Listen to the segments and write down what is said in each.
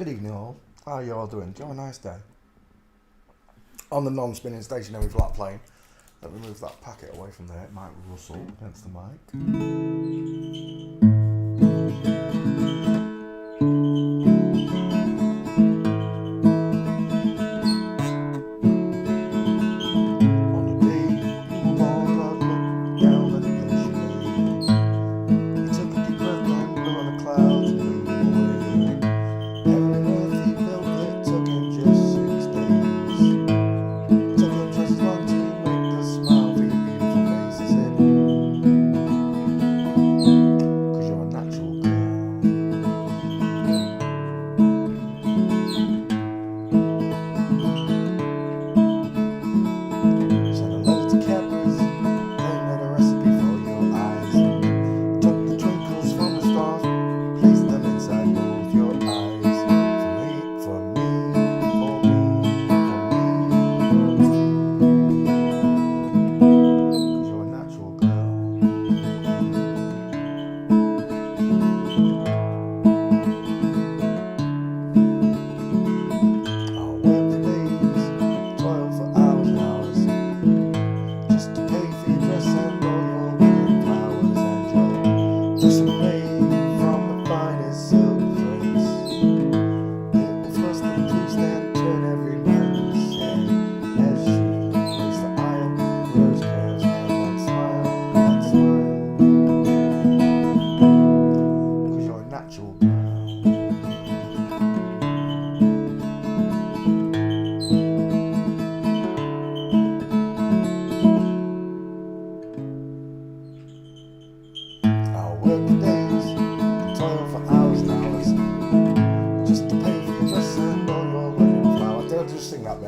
Good evening, all. How are you all doing? Do you have a nice day? On the non-spinning station, now we've flat plane. Let me move that packet away from there. It might rustle against the mic.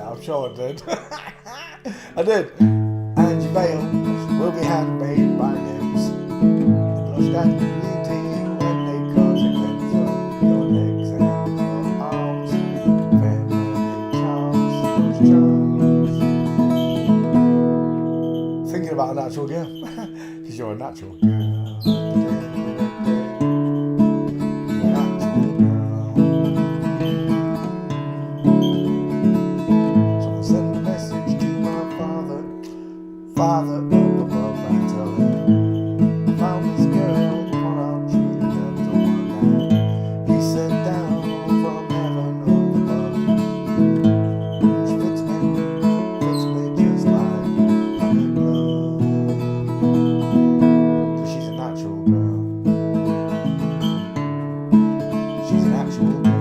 I'm sure I did. I did. And your veil will be handmade by nymphs. And blush that beauty when they cause it ends up your legs and your arms. Feminine charms, those charms. Thinking about a natural girl. Because you're a natural girl. Father up above, I tell him, I found this girl, pour out true gentle. He sent down from heaven up above. She fits me just like a glove. 'Cause she's a natural girl. She's an actual girl.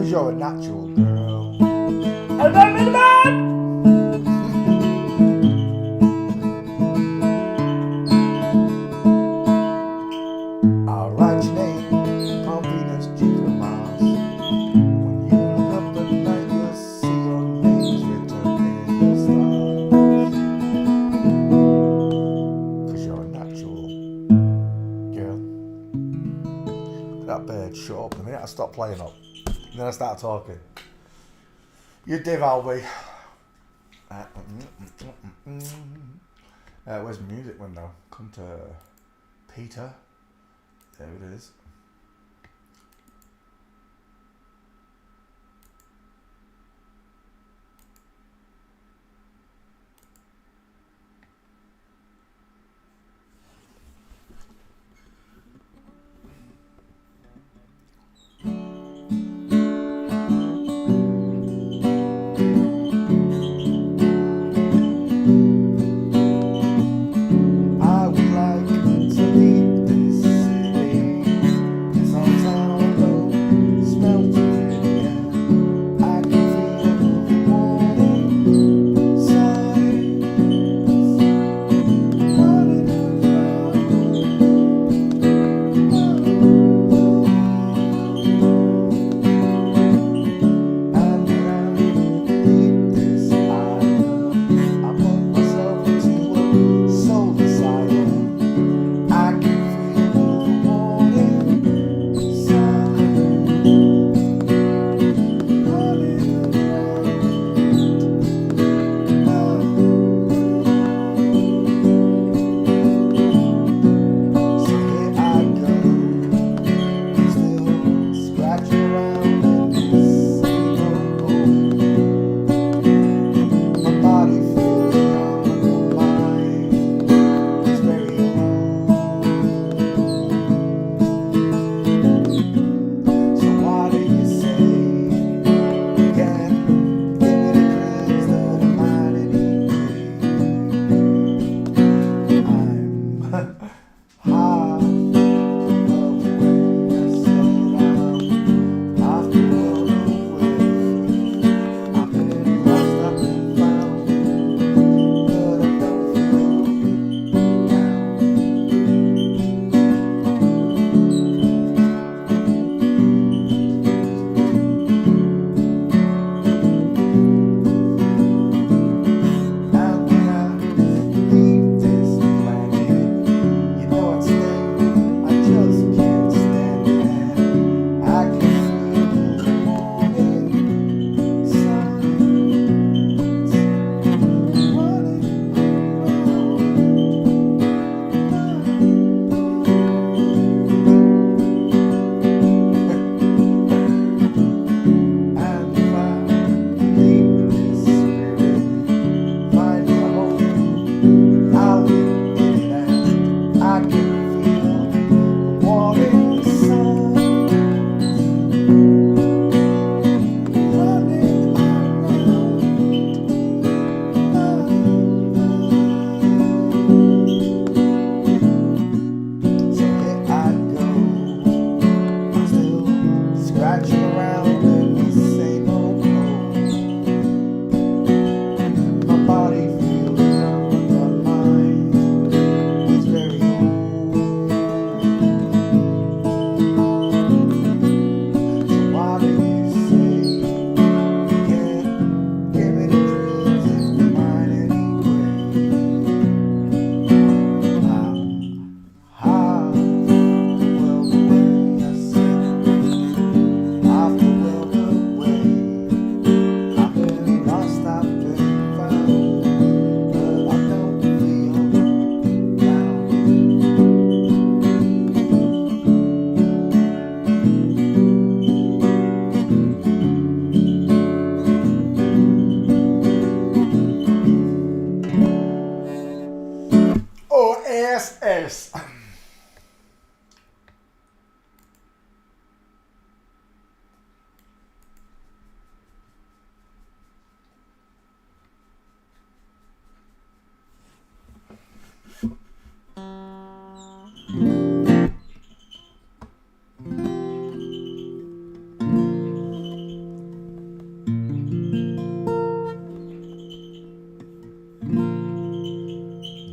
You're a natural girl. And I'm in the bed! I'll write your name on Venus, Jupiter, Mars. When you look up at night, you'll see your name's written in the stars. 'Cause you're a natural girl. That bird shut up the minute I stopped playing up. And then I start talking. You div, Albie. Where's the music window? Come to Peter. There it is. I would like to leave this city. This is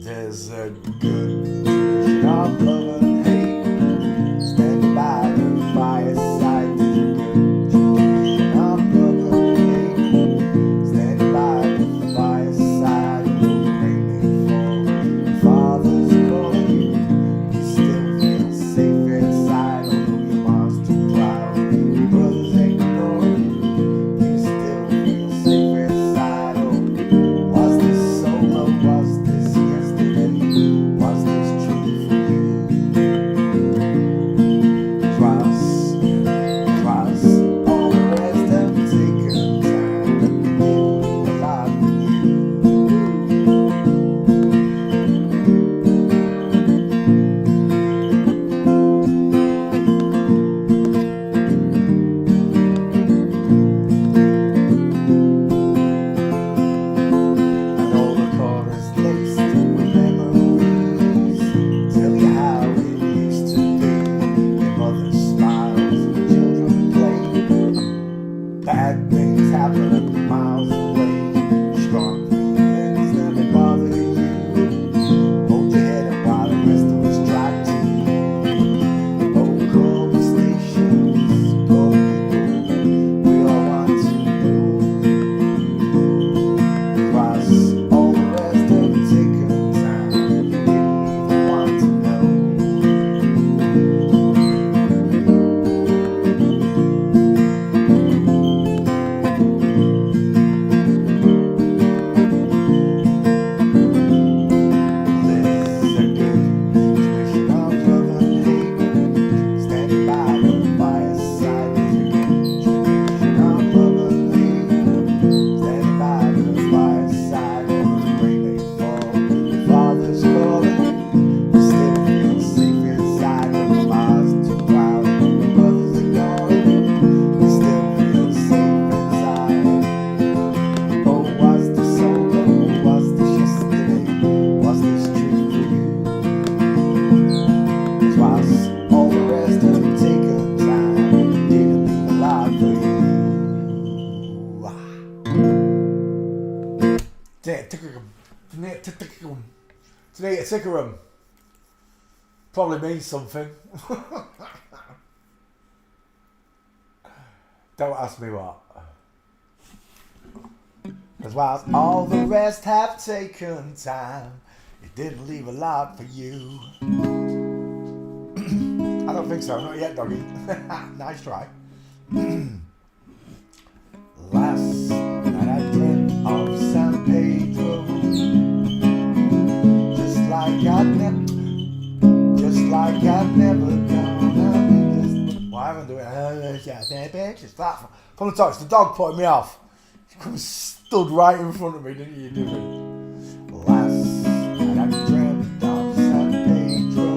there's a good tradition of love and hate. Standing by the fireside, there's a good tradition of love and hate. Standing by the fireside, although the rain may fall, Father's calling you. You still feel safe inside, although your mom's too proud. Your brothers ignore you. You still feel safer inside. Oh, was this solo? Was this yesterday? Was this true for you? Trust all the rest have taken time and living a lot for you. And all the chorus laced with memories tell you how it used to be. Your mother smiles and the children play. Bad things happen miles away. Strong feelings never bother you. Hold your head up while the rest of us try to. Oh, call the stations, call people we all want to know. Cross all the rest have taken time. You didn't even want to know. There's a good tradition of love and hate. Standing by the fireside, there's a good tradition of love and hate. Standing by the fireside, although the rain may fall, Father's calling you. You still feel safe inside when the miles too proud. Your brothers ignore you. You still feel safe inside. Oh, was this solo? Was this yesterday? Was this true for you? Whilst all the rest have taken time, didn't leave a lot for you. Today a tickerum probably means something. Don't ask me what. Because whilst all the rest have taken time, it didn't leave a lot for you. I don't think so, not yet, doggy. Nice try. Last night I dreamt of San Pedro, just like I'd never gone. Why haven't I doing it? Just that from the top. It's the dog putting me off. He come stood right in front of me, didn't you? Last night I dreamt of San Pedro,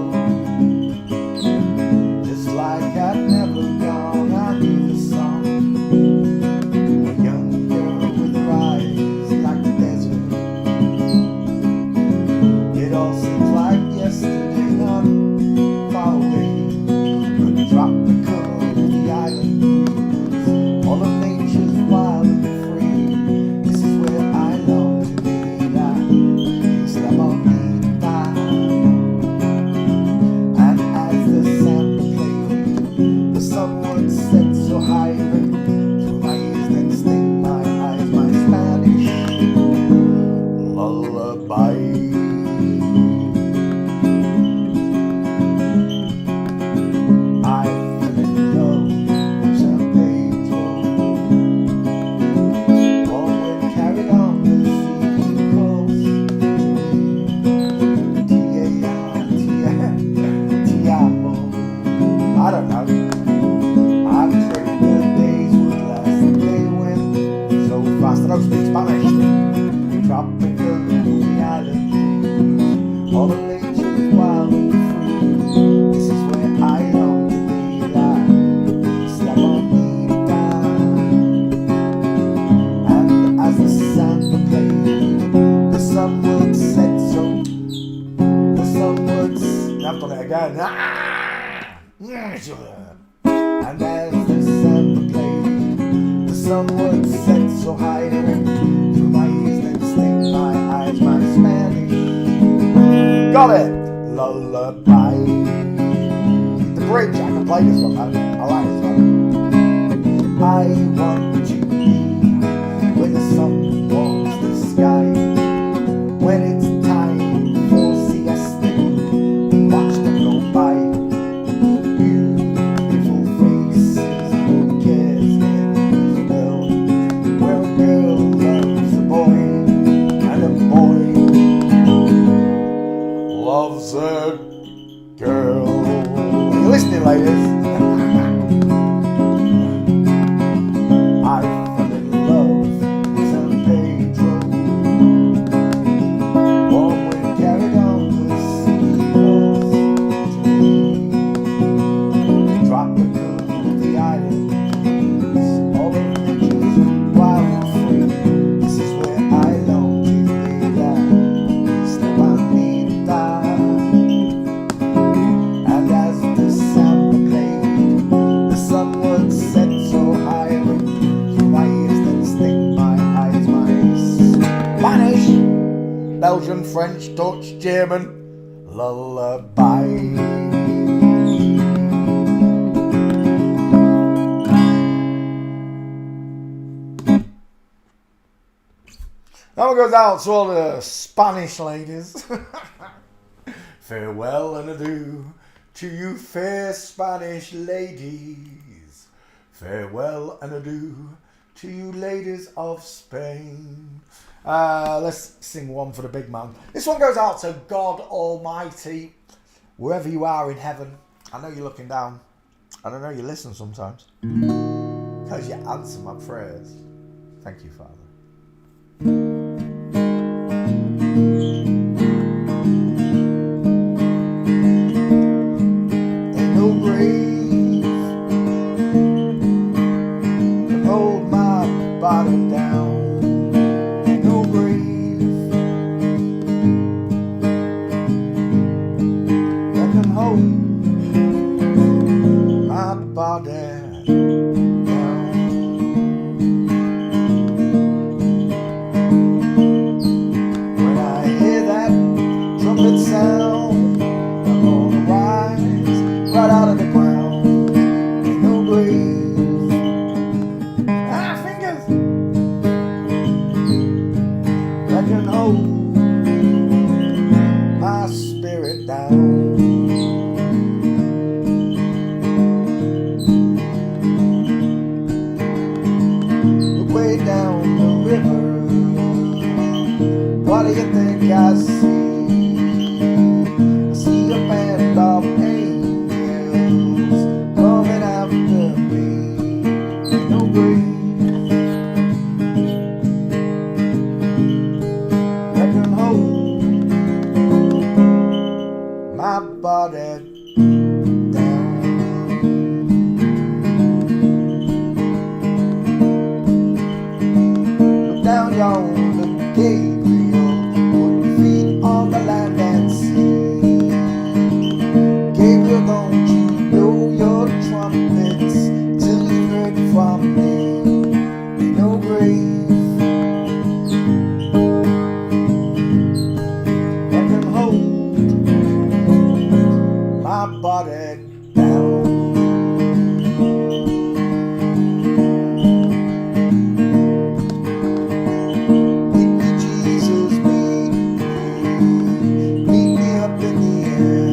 just like I'd never gone. I knew the song. A young girl with her eyes like the desert. It all seems like yesterday, not far away. But tropical, the island breeze, all of nature's wild and free. This is where I long to be. done it again. And as December played, the sun would set so high through my ears, then sting my eyes, my Spanish. Got it! Lullaby. The bridge, I can play this one, man. I like this one. I want to be when the sun warms the sky, when it's time for siesta, watch them go by. Beautiful faces, who cares in this world, where a girl loves a boy, and a boy loves a girl. Are you listening, ladies? I fell in love with San Pedro. Oh, we carried on the seagulls to me. Tropical, the islands, all of nature's wild and free. This is where I long to be there. Step on me down. And as the sound played, the sun would set so high through my ears, then sting my eyes, my Spanish, Belgian, French, Dutch, German lullaby. That one goes out to all the Spanish ladies. Farewell and adieu to you fair Spanish ladies. Farewell and adieu to you ladies of Spain. Let's sing one for the big man. This one goes out to God Almighty, wherever you are in heaven. I know you're looking down, and I know you listen sometimes, because you answer my prayers. Thank you, Father. Ain't no grave can hold my body down. Ain't no grave that can hold my body down. When I hear that trumpet sound, I'm gonna rise right out of the ground. Ain't no grave, fingers, that can hold my spirit down. Look way down the river, what do you think I see? I see a band of angels coming after me. Ain't no grave that can hold my body down. Look down yonder, Gabriel, putting feet on the land and sea. Gabriel, don't you blow your trumpets till you've heard from me. Ain't no grave that can hold my body down. Meet me, Jesus, meet me up in the air.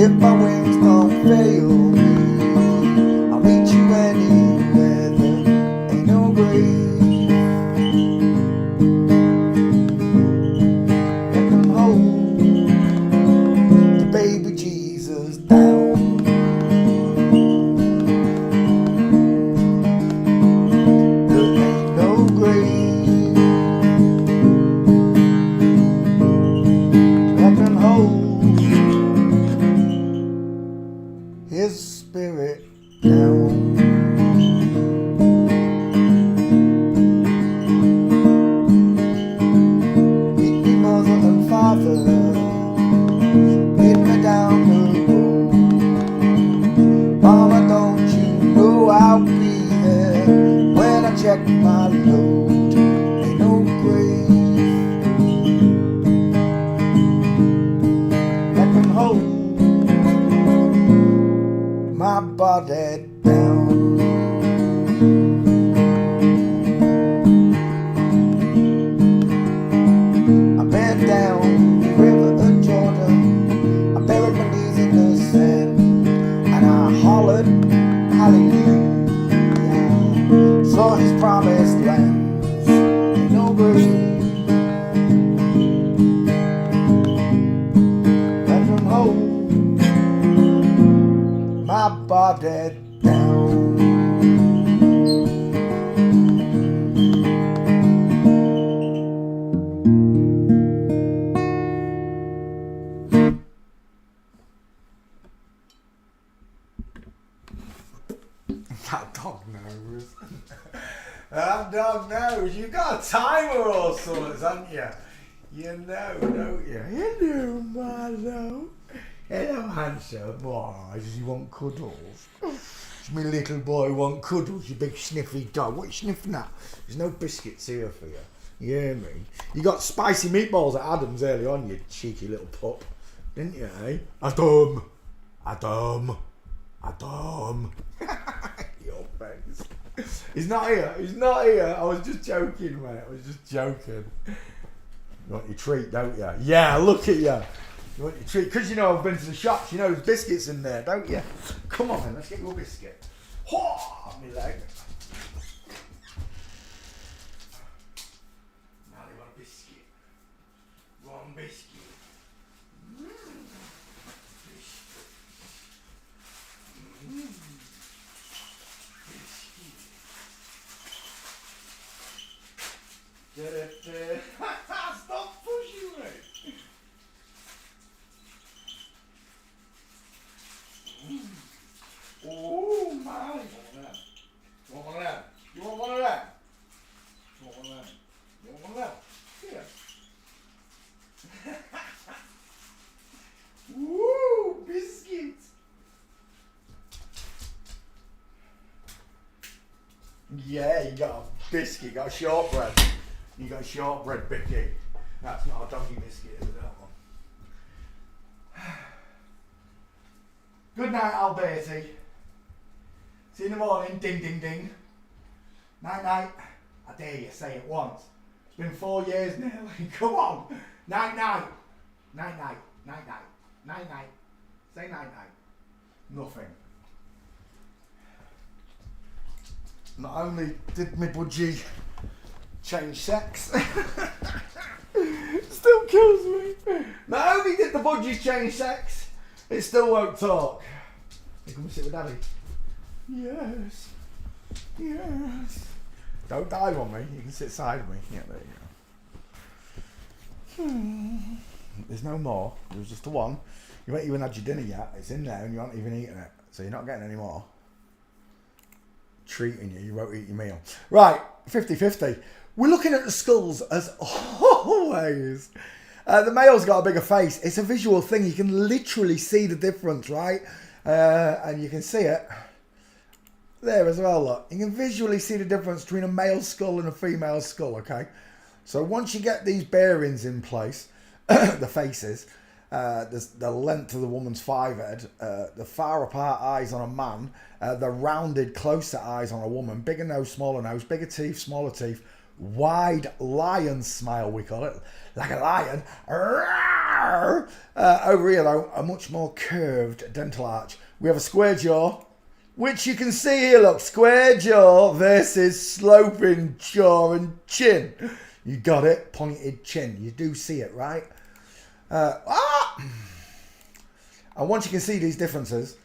If my wings don't fail me, I'll meet you anywhere. There ain't no grave that can hold the baby Jesus down. There ain't no grave that can hold check my load, ain't no grave that can hold my body down. I bent down the river of Jordan, I buried my knees in the sand, and I hollered hallelujah. Saw his promised lands in no grave that can hold my body down. That dog knows. That dog knows. You got a timer or something, haven't you? You know, don't you? Hello, Marlo. Hello, handsome. Why, does he want cuddles? It's my little boy want cuddles, you big sniffy dog. What are you sniffing at? There's no biscuits here for you. You hear me? You got spicy meatballs at Adam's early on, you cheeky little pup. Didn't you, eh? Adam. Your face. He's not here. I was just joking, mate. I was just joking. You want your treat, don't you? Yeah, look at you. You want your treat? Because you know I've been to the shops. You know there's biscuits in there, don't you? Come on, then. Let's get you a biscuit. Oh, my leg. Now you want a biscuit. One biscuit. Stop pushing me. Oh my! You want one of them? You want one of them? You want one of them? You want one of them? You want one of them? Here. Woo! Biscuits. Yeah, you got a biscuit. You got a shortbread. You got a shortbread biscuit. That's not a doggy biscuit, is it, that one? Good night, Alberti. See you in the morning. Ding, ding, ding. Night, night. I dare you, say it once. It's been 4 years nearly. Come on. Night, night. Night, night. Night, night. Night, night. Say night, night. Nothing. Not only did my budgie change sex, still kills me. Not only did the budgies change sex, it still won't talk. You come and sit with Daddy. Yes. Yes. Don't dive on me. You can sit side of me. Yeah, there you go. There's no more. There was just the one. You ain't even had your dinner yet. It's in there and you haven't even eaten it. So you're not getting any more. Treating you. You won't eat your meal. Right. 50-50. We're looking at the skulls as always. The male's got a bigger face. It's a visual thing. You can literally see the difference, right? And you can see it there as well, look. You can visually see the difference between a male skull and a female skull, okay? So once you get these bearings in place, the faces, the length of the woman's forehead, the far apart eyes on a man, the rounded closer eyes on a woman, bigger nose, bigger teeth, smaller teeth, wide lion smile, we call it, like a lion. Over here though, a much more curved dental arch. We have a square jaw, which you can see here, look, square jaw versus sloping jaw and chin. You got it, pointed chin. You do see it, right? And once you can see these differences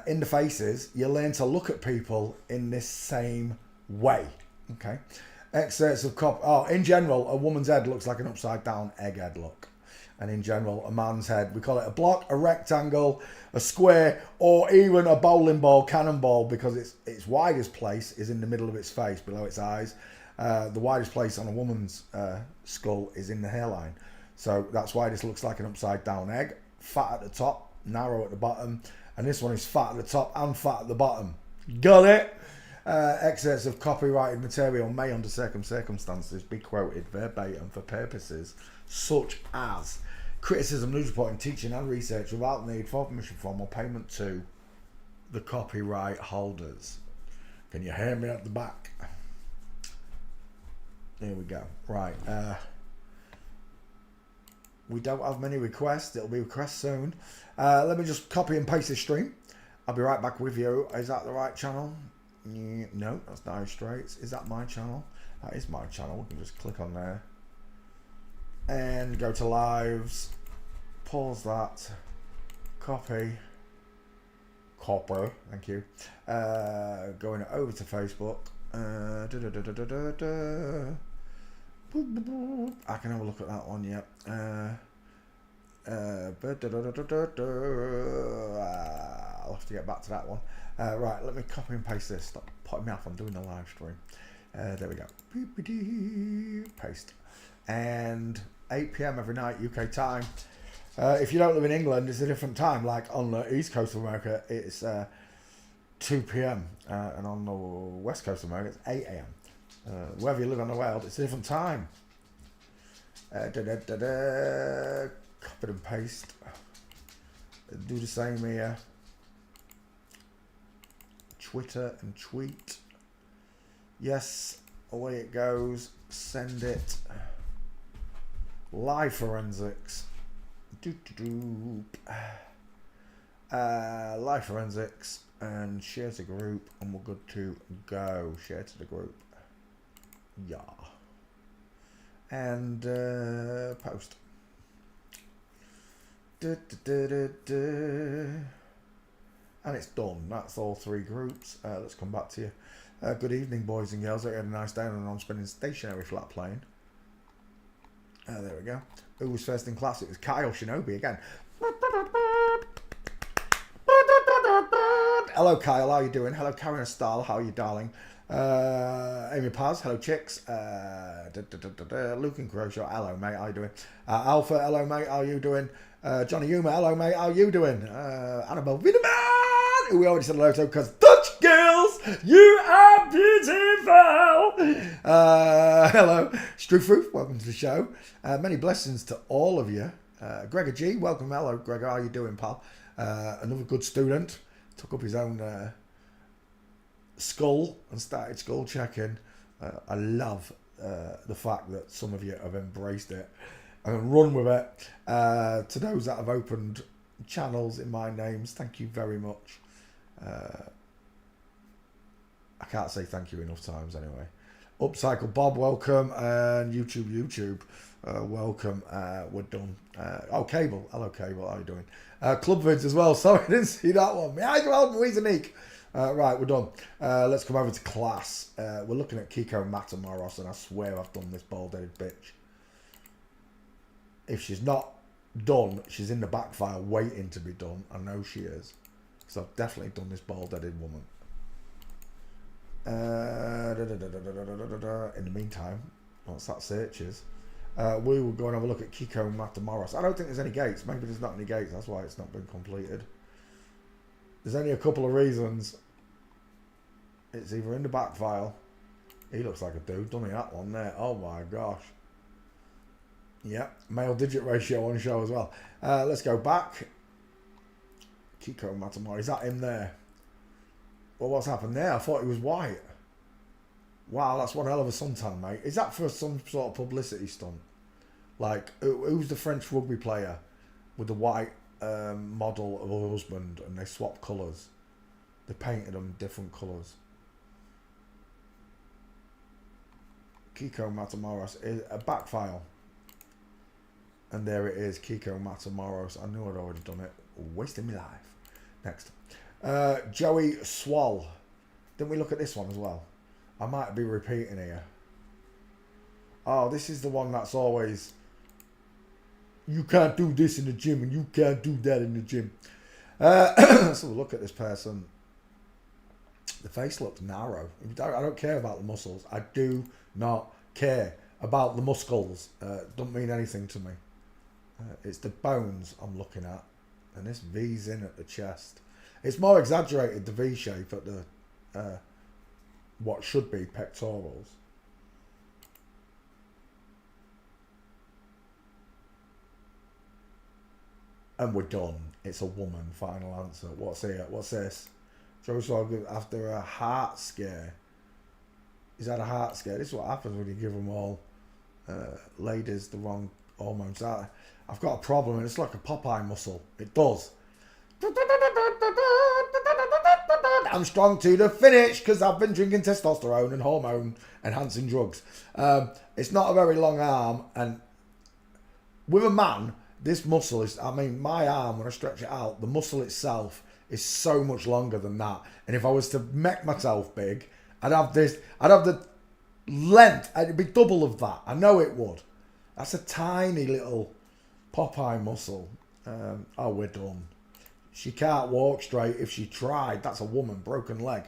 in the faces, you learn to look at people in this same way, okay? Excerpts of in general, a woman's head looks like an upside down egg head look. And in general, a man's head, we call it a block, a rectangle, a square, or even a bowling ball, cannonball, because its widest place is in the middle of its face, below its eyes. The widest place on a woman's skull is in the hairline. So that's why this looks like an upside down egg. Fat at the top, narrow at the bottom. And this one is fat at the top and fat at the bottom. Got it? Excerpts of copyrighted material may, under certain circumstances, be quoted verbatim for purposes such as criticism, news reporting, teaching and research without need for permission from or payment to the copyright holders. Can you hear me at the back? There we go. Right. We don't have many requests. It'll be requests soon. Let me just copy and paste this stream. I'll be right back with you. Is that the right channel? No, that's Dire Straits. Is that my channel? That is my channel. We can just click on there and go to lives. Pause that. Copy. Thank you. Going over to Facebook. I can have a look at that one. Yep. I'll have to get back to that one. Right, let me copy and paste this. Stop putting me off. I'm doing the live stream. There we go. Paste. And 8 p.m. every night UK time. If you don't live in England, it's a different time. Like on the east coast of America, it's 2 p.m. And on the west coast of America, it's 8 a.m. Wherever you live in the world, it's a different time. Copy and paste. Do the same here. Twitter and tweet. Yes, away it goes. Send it. Live forensics. Live forensics and share to group, and we're good to go. Share to the group. Yeah. And post. And it's done. That's all 3 groups. Let's come back to you. Good evening, boys and girls. I had a nice day and I'm spinning stationary flat plane. There we go. Who was first in class? It was Kyle Shinobi again. Hello, Kyle. How are you doing? Hello, Karen Stahl. How are you, darling? Amy Paz. Hello, chicks. Luke and Croshaw. Hello, mate. How are you doing? Alpha. Hello, mate. How are you doing? Johnny Yuma. Hello, mate. How are you doing? Annabelle Vinaman, who we already said hello to, because Dutch girls, you are beautiful. Hello, Strufroof. Welcome to the show. Many blessings to all of you. Gregor G. Welcome. Hello, Gregor. How are you doing, pal? Another good student. Took up his own skull and started skull checking. I love the fact that some of you have embraced it and run with it. To those that have opened channels in my names, thank you very much. I can't say thank you enough times anyway. Upcycle Bob, welcome. And YouTube, welcome. We're done. Oh, Cable. Hello, Cable. How are you doing? Club Vids as well. Sorry, I didn't see that one. Hi, well, Louise Nick. Right, we're done. Let's come over to class. We're looking at Kiko Matamoros, and I swear I've done this bald-headed bitch. If she's not done, she's in the back file waiting to be done. I know she is. So I've definitely done this bald-headed woman. In the meantime, once that searches, we will go and have a look at Kiko Matamoros. I don't think there's any gates. Maybe there's not any gates. That's why it's not been completed. There's only a couple of reasons. It's either in the back file. He looks like a dude, doesn't he? That one there. Oh my gosh. Yep. Male digit ratio on show as well. Let's go back. Kiko Matamoros. Is that him there? Well, what's happened there? I thought he was white. Wow, that's one hell of a suntan, mate. Is that for some sort of publicity stunt? Like, who's the French rugby player with the white model of a husband, and they swap colours? They painted them different colours. Kiko Matamoros is a back file. And there it is, Kiko Matamoros. I knew I'd already done it. Wasting my life. Next. Joey Swall. Didn't we look at this one as well? I might be repeating here. Oh, this is the one that's always, you can't do this in the gym and you can't do that in the gym. So look at this person. The face looks narrow. I don't care about the muscles. I do not care about the muscles. Don't mean anything to me. It's the bones I'm looking at. And this V's in at the chest. It's more exaggerated, the V shape at the what should be pectorals. And we're done. It's a woman. Final answer. What's here? What's this? Joe Sawyer after a heart scare. He's had a heart scare. This is what happens when you give them all ladies the wrong hormones. I've got a problem, and it's like a Popeye muscle. It does. I'm strong to the finish because I've been drinking testosterone and hormone enhancing drugs. It's not a very long arm, and with a man, this muscle is, I mean, my arm, when I stretch it out, the muscle itself is so much longer than that. And if I was to make myself big, I'd have the length, it'd be double of that. I know it would. That's a tiny little Popeye muscle. Oh, we're done. She can't walk straight if she tried. That's a woman, broken leg.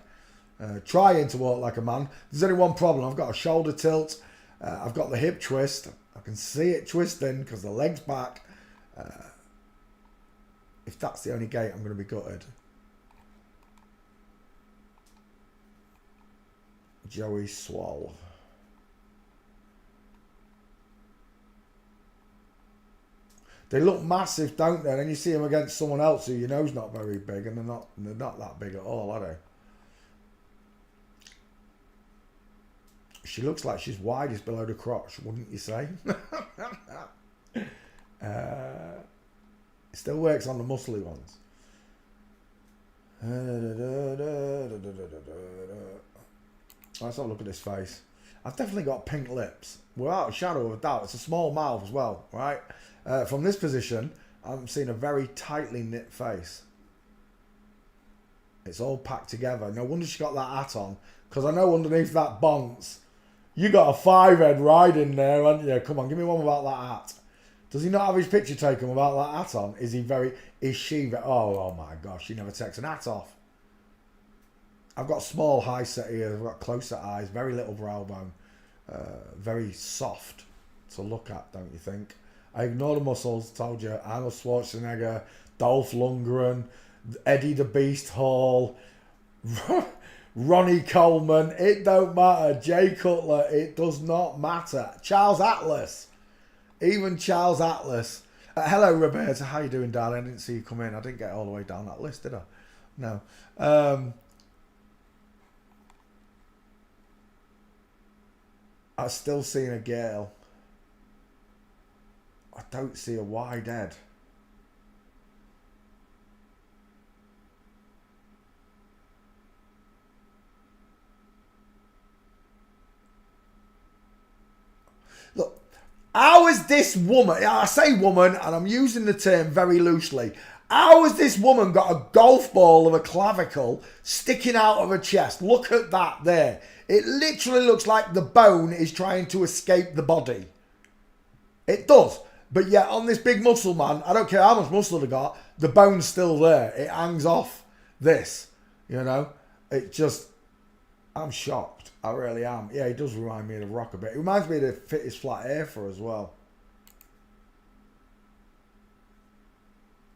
Trying to walk like a man. There's only one problem. I've got a shoulder tilt. I've got the hip twist. I can see it twisting because the leg's back. If that's the only gate, I'm going to be gutted. Joey Swall. They look massive, don't they? And then you see them against someone else who you know is not very big, and they're not that big at all, are they? She looks like she's widest below the crotch, wouldn't you say? It still works on the muscly ones. Let's have a look at this face. I've definitely got pink lips. Without a shadow of a doubt. It's a small mouth as well, right? From this position, I'm seeing a very tightly knit face. It's all packed together. No wonder she got that hat on. Because I know underneath that bonce, you got a 5-head riding there, haven't you? Come on, give me one without that hat. Does he not have his picture taken without that hat on? Is she oh my gosh, she never takes an hat off. I've got small high set ears, I've got close set eyes, very little brow bone. Very soft to look at, don't you think? I ignore the muscles, told you. Arnold Schwarzenegger, Dolph Lundgren, Eddie the Beast Hall, Ronnie Coleman, it don't matter. Jay Cutler, it does not matter. Charles Atlas, even Charles Atlas. Hello, Roberta, how you doing, darling? I didn't see you come in. I didn't get all the way down that list, did I? No. I'm still seeing a girl. I don't see a wide head. Look, how is this woman, I say woman, and I'm using the term very loosely, how has this woman got a golf ball of a clavicle sticking out of her chest? Look at that there. It literally looks like the bone is trying to escape the body. It does. But yet on this big muscle man, I don't care how much muscle they got, the bone's still there. It hangs off this, you know. It just, I'm shocked. I really am. Yeah, he does remind me of The Rock a bit. It reminds me of the fittest flat earther as well.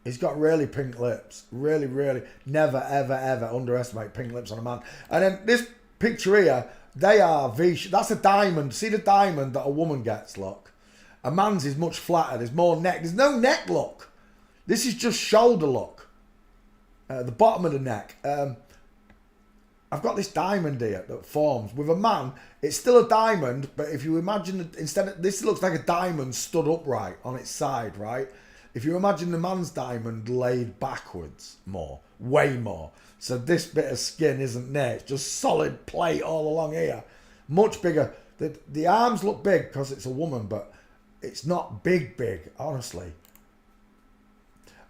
He's got really pink lips. Really, really. Never, ever, ever underestimate pink lips on a man. And then this picture here, they are that's a diamond. See the diamond that a woman gets, look. A man's is much flatter. There's more neck. There's no neck look. This is just shoulder look. The bottom of the neck. I've got this diamond here that forms. With a man, it's still a diamond, but if you imagine, instead of, this looks like a diamond stood upright on its side, right? If you imagine the man's diamond laid backwards more, way more. So this bit of skin isn't there. It's just solid plate all along here. Much bigger. The arms look big because it's a woman, but it's not big, honestly.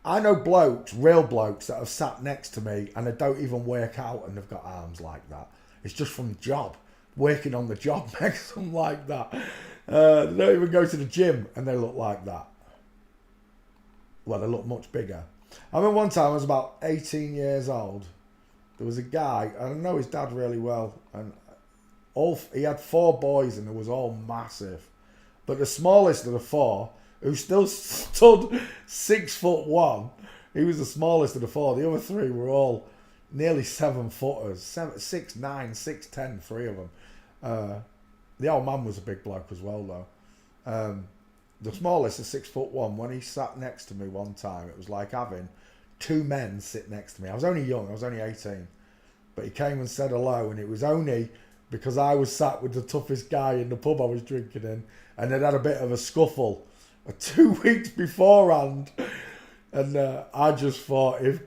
I know blokes, real blokes, that have sat next to me and they don't even work out and they've got arms like that. It's just from the job. Working on the job makes them like that. They don't even go to the gym and they look like that. Well, they look much bigger. I remember one time I was about 18 years old. There was a guy, I know his dad really well, and he had 4 boys and they was all massive. But the smallest of the 4, who still stood 6'1", he was the smallest of the 4. The other 3 were all nearly 7-footers, 6'9", 6'10", three of them. The old man was a big bloke as well, though. The smallest is 6'1". When he sat next to me one time, it was like having two men sit next to me. I was only young, I was only 18. But he came and said hello, and it was only because I was sat with the toughest guy in the pub I was drinking in, and they'd had a bit of a scuffle 2 weeks beforehand. And I just thought, if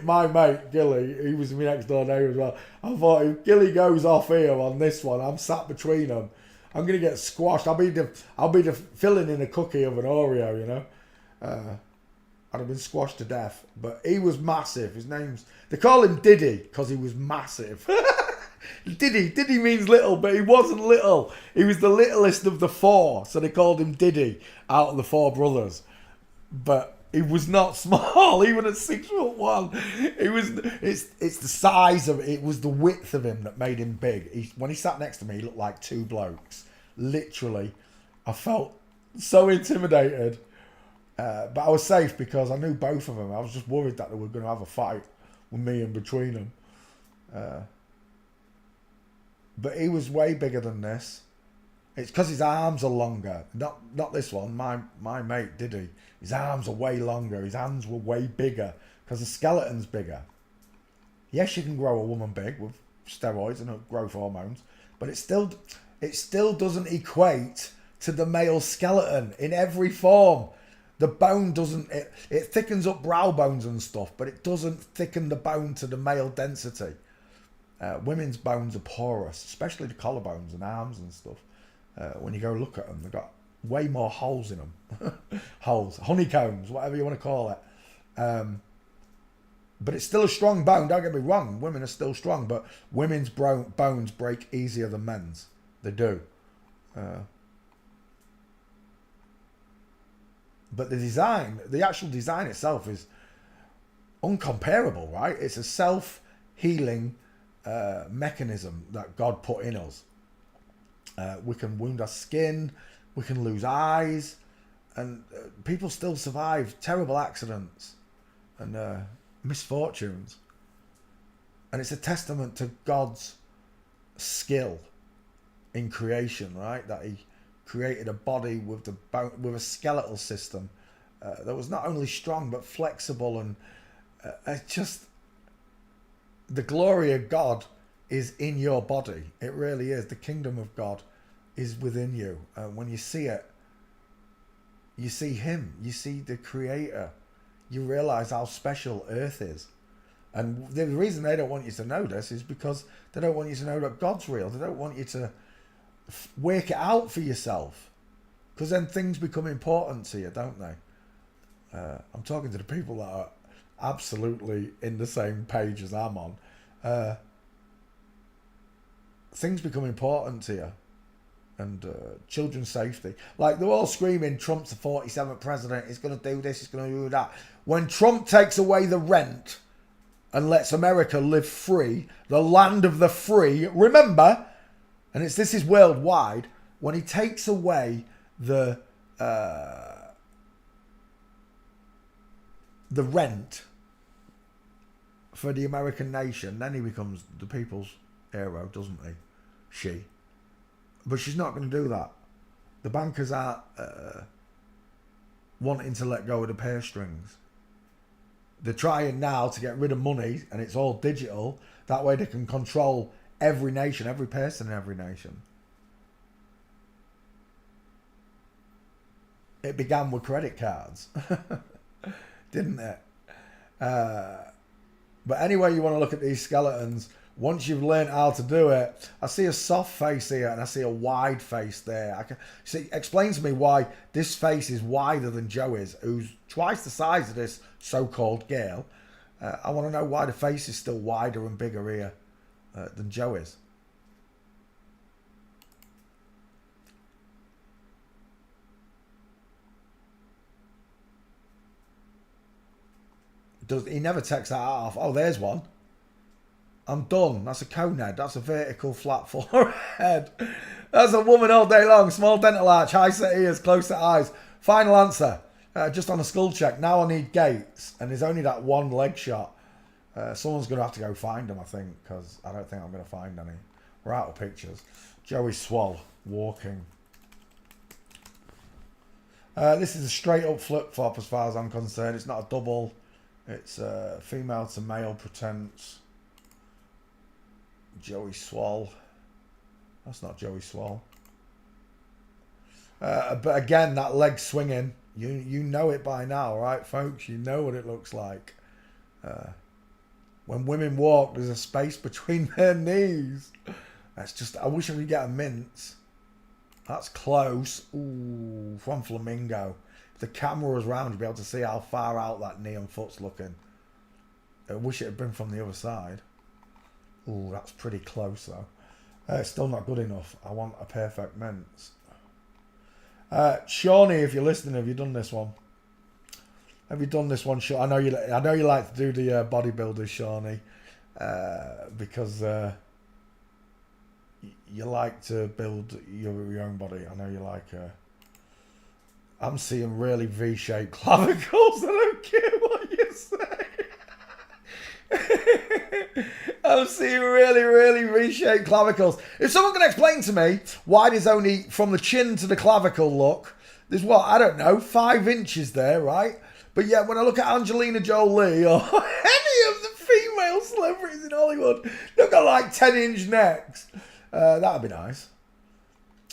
my mate Gilly, he was my next door neighbour as well, I thought if Gilly goes off here on this one, I'm sat between them, I'm gonna get squashed. I'll be the filling in a cookie of an Oreo, you know. I'd have been squashed to death. But he was massive. They call him Diddy because he was massive. Diddy means little, but he wasn't little. He was the littlest of the four, so they called him Diddy out of the four brothers. But he was not small, even at 6'1". It's the size of it. It was the width of him that made him big. When he sat next to me, he looked like two blokes. Literally, I felt so intimidated. But I was safe because I knew both of them. I was just worried that they were going to have a fight with me in between them. But he was way bigger than this. It's because his arms are longer. Not this one. My mate Diddy. His arms are way longer. His hands were way bigger because the skeleton's bigger. Yes, you can grow a woman big with steroids and growth hormones, but it still doesn't equate to the male skeleton in every form. The bone doesn't, it thickens up brow bones and stuff, but it doesn't thicken the bone to the male density. Women's bones are porous, especially the collarbones and arms and stuff. When you go look at them, they've got way more holes in them. Holes, honeycombs, whatever you want to call it. But it's still a strong bone, don't get me wrong. Women are still strong, but women's bones break easier than men's. They do. But the actual design itself is uncomparable, right? It's a self-healing mechanism that God put in us. We can wound our skin, we can lose eyes, and people still survive terrible accidents and misfortunes. And it's a testament to God's skill in creation, right? That he created a body with a skeletal system that was not only strong but flexible, and just the glory of God is in your body. It really is. The kingdom of God is within you. When you see it, you see him. You see the creator. You realize how special earth is. And the reason they don't want you to know this is because they don't want you to know that God's real. They don't want you to work it out for yourself, because then things become important to you, don't they? I'm talking to the people that are absolutely in the same page as I'm on. Things become important to you, and children's safety. Like, they're all screaming Trump's the 47th president, he's going to do this, he's going to do that. When Trump takes away the rent and lets America live free, the land of the free, remember, and this is worldwide, when he takes away the rent for the American nation, then he becomes the people's hero, doesn't he? She. But she's not going to do that. The bankers aren't wanting to let go of the purse strings. They're trying now to get rid of money, and it's all digital. That way they can control every nation, every person in every nation. It began with credit cards, didn't it? But anyway, you want to look at these skeletons, once you've learned how to do it, I see a soft face here and I see a wide face there. I can see. Explain to me why this face is wider than Joey's, who's twice the size of this so-called girl. I want to know why the face is still wider and bigger here than Joey's. He never takes that off. Oh, there's one. I'm done. That's a cone head. That's a vertical flat forehead. That's a woman all day long. Small dental arch, high set ears, close set eyes. Final answer. Just on a skull check. Now I need gates. And there's only that one leg shot. Someone's going to have to go find them, I think, because I don't think I'm going to find any. We're out of pictures. Joey Swall walking. This is a straight up flip flop as far as I'm concerned. It's not a double. It's female to male pretense. Joey Swall. That's not Joey Swall. But again, that leg swinging. You know it by now, right, folks? You know what it looks like. When women walk, there's a space between their knees. That's just... I wish I could get a mince. That's close. Ooh, from Flamingo. If the camera was round, you'd be able to see how far out that knee and foot's looking. I wish it had been from the other side. Ooh, that's pretty close, though. It's still not good enough. I want a perfect mince. Shawnee, if you're listening, have you done this one? Have you done this one, Shawnee? I know you like to do the bodybuilders, Shawnee, because you like to build your own body. I know you like. I'm seeing really V-shaped clavicles. I don't care what you say. I'm seeing really V-shaped clavicles. If someone can explain to me why there's only from the chin to the clavicle look, there's what, I don't know, 5 inches there, right? But yet when I look at Angelina Jolie or any of the female celebrities in Hollywood, they've got like 10-inch necks. That'd be nice.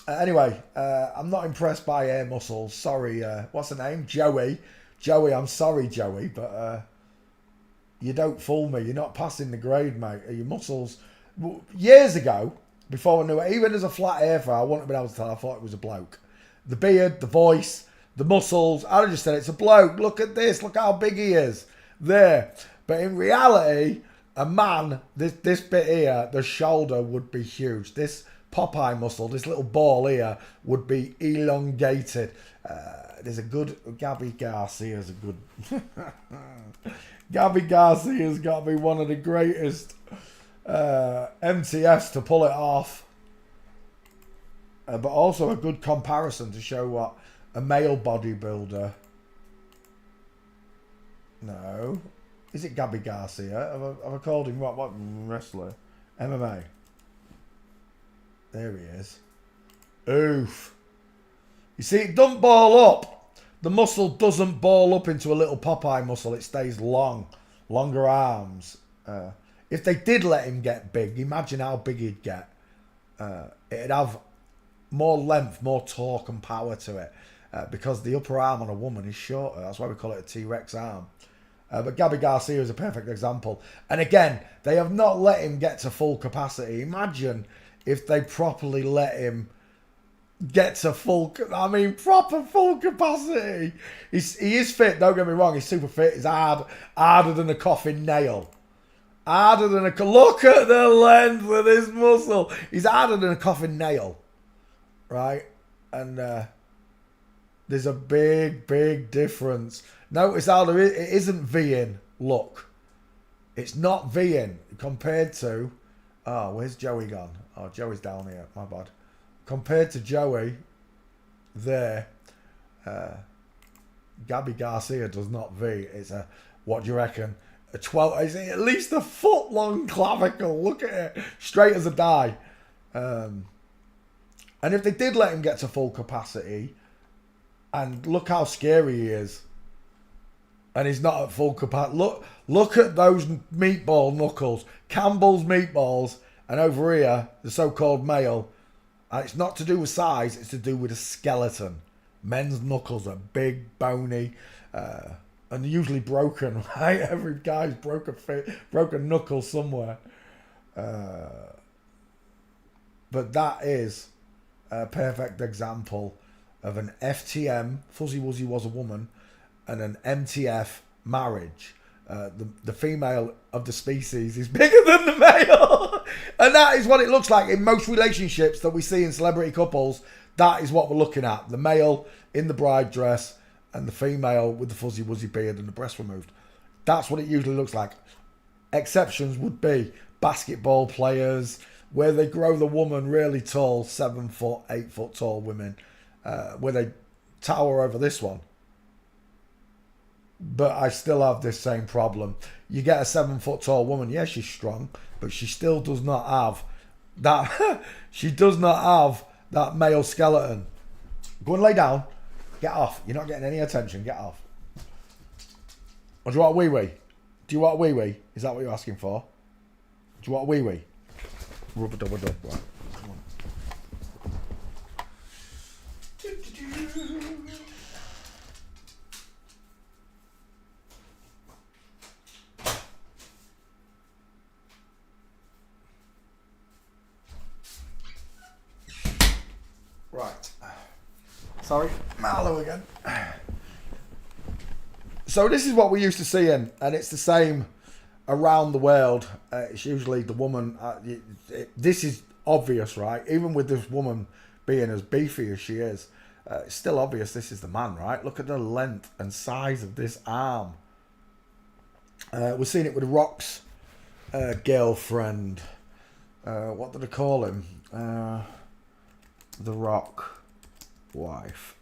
Anyway, I'm not impressed by air muscles. Sorry, what's her name? Joey. Joey, I'm sorry, Joey, but... you don't fool me. You're not passing the grade, mate. Your muscles... Years ago, before I knew it, even as a flat earther, I wouldn't have been able to tell. I thought it was a bloke. The beard, the voice, the muscles. I'd have just said, it's a bloke. Look at this. Look how big he is. There. But in reality, a man, this bit here, the shoulder would be huge. This Popeye muscle, this little ball here, would be elongated. There's a good... Gabby Garcia's a good... Gabby Garcia's got to be one of the greatest MTFs to pull it off. But also a good comparison to show what a male bodybuilder... No. Is it Gabby Garcia? Have I called him what wrestler? MMA. There he is. Oof. You see, it doesn't ball up. The muscle doesn't ball up into a little Popeye muscle. It stays long. Longer arms. If they did let him get big, imagine how big he'd get. It'd have more length, more torque and power to it. Because the upper arm on a woman is shorter. That's why we call it a T-Rex arm. But Gabby Garcia is a perfect example. And again, they have not let him get to full capacity. Imagine if they properly let him get to proper full capacity. He is fit, don't get me wrong. He's super fit. He's harder than a coffin nail. Harder than a... Look at the length of this muscle. He's harder than a coffin nail. Right? And there's a big difference. Notice how it isn't V-in. Look. It's not V-in compared to... Oh, where's Joey gone? Oh, Joey's down here. My bad. Compared to Joey, there, Gabby Garcia does not V. It's a, what do you reckon? A 12, is it at least a foot long clavicle? Look at it, straight as a die. And if they did let him get to full capacity, and look how scary he is, and he's not at full capacity. Look at those meatball knuckles, Campbell's meatballs, and over here, the so-called male. And it's not to do with size, it's to do with a skeleton. Men's knuckles are big, bony, and usually broken, right? Every guy's broken knuckle somewhere. But that is a perfect example of an FTM, Fuzzy Wuzzy was a woman, and an MTF marriage. The female of the species is bigger than the male. And that is what it looks like in most relationships that we see in celebrity couples. That is what we're looking at. The male in the bride dress and the female with the fuzzy wuzzy beard and the breast removed. That's what it usually looks like. Exceptions would be basketball players, where they grow the woman really tall, 7 foot, 8 foot tall women, where they tower over this one. But I still have this same problem. You get a 7 foot tall woman, yeah, she's strong, but she still does not have that. She does not have that male skeleton. Go and lay down. Get off. You're not getting any attention. Get off. Or do you want a wee wee? Do you want a wee wee? Is that what you're asking for? Do you want a wee wee? Rubber dubber dub. Right. Come on. Right. Sorry, Marlowe again. So this is what we used to see in, and it's the same around the world. It's usually the woman. This is obvious, right? Even with this woman being as beefy as she is, it's still obvious this is the man, right? Look at the length and size of this arm. We're seeing it with Rock's girlfriend. What did I call him? The Rock wife.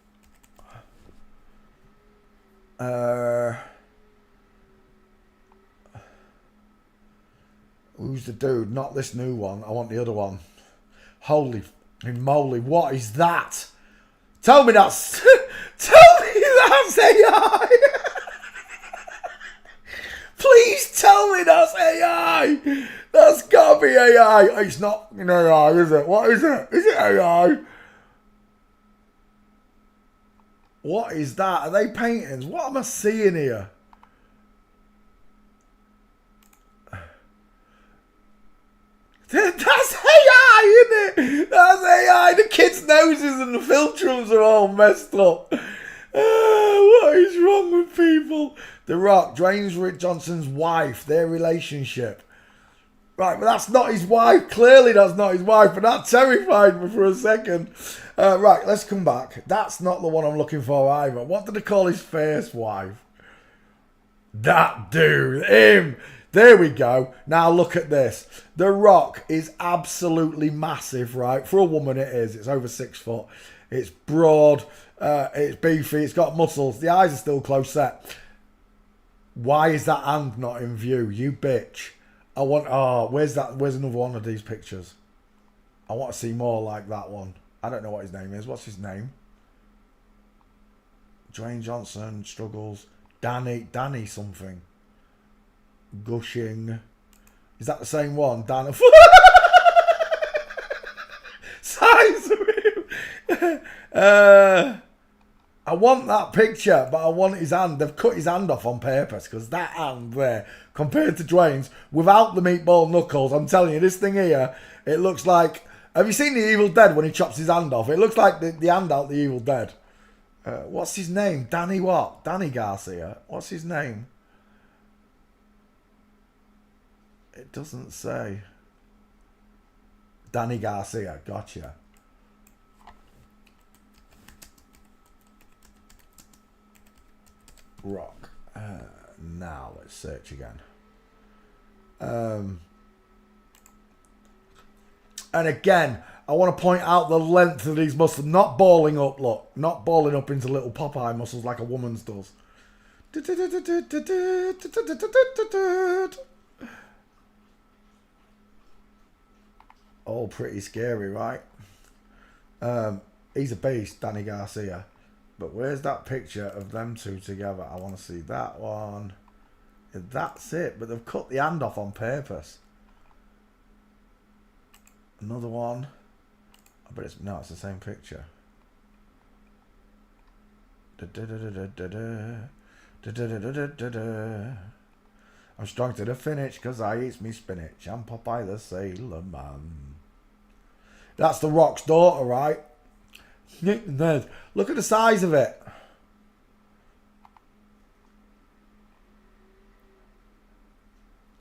Who's the dude? Not this new one. I want the other one. Holy moly, what is that? Tell me that's tell me that's AI. Please tell me that's AI. That's gotta be AI. It's not AI, is it? What is it? Is it AI? What is that? Are they paintings? What am I seeing here? That's AI, isn't it? That's AI. The kids' noses and the filtrums are all messed up. What is wrong with people? The Rock, Dwayne Johnson's wife, their relationship. Right, but that's not his wife. Clearly that's not his wife, but that terrified me for a second. Right, let's come back. That's not the one I'm looking for either. What did they call his first wife? That dude, him. There we go. Now look at this. The Rock is absolutely massive, right? For a woman it is. It's over 6 foot. It's broad. It's beefy. It's got muscles. The eyes are still close set. Why is that hand not in view? You bitch. I want... Oh, where's that? Where's another one of these pictures? I want to see more like that one. I don't know what his name is. What's his name? Dwayne Johnson struggles. Danny something. Gushing. Is that the same one? Dan. Size of him. I want that picture, but I want his hand. They've cut his hand off on purpose because that hand there, compared to Dwayne's, without the meatball knuckles, I'm telling you, this thing here, it looks like... Have you seen The Evil Dead when he chops his hand off? It looks like the hand out The Evil Dead. What's his name? Danny what? Danny Garcia. What's his name? It doesn't say. Danny Garcia. Gotcha. Rock. Now let's search again. And again, I want to point out the length of these muscles. Not balling up, look. Not balling up into little Popeye muscles like a woman's does. All pretty scary, right? He's a beast, Danny Garcia. But where's that picture of them two together? I want to see that one. Yeah, that's it. But they've cut the hand off on purpose. Another one. But it's no, it's the same picture. I'm strong to the finish because I eats me spinach. I'm Popeye the Sailor Man. That's the Rock's daughter, right? Look at the size of it.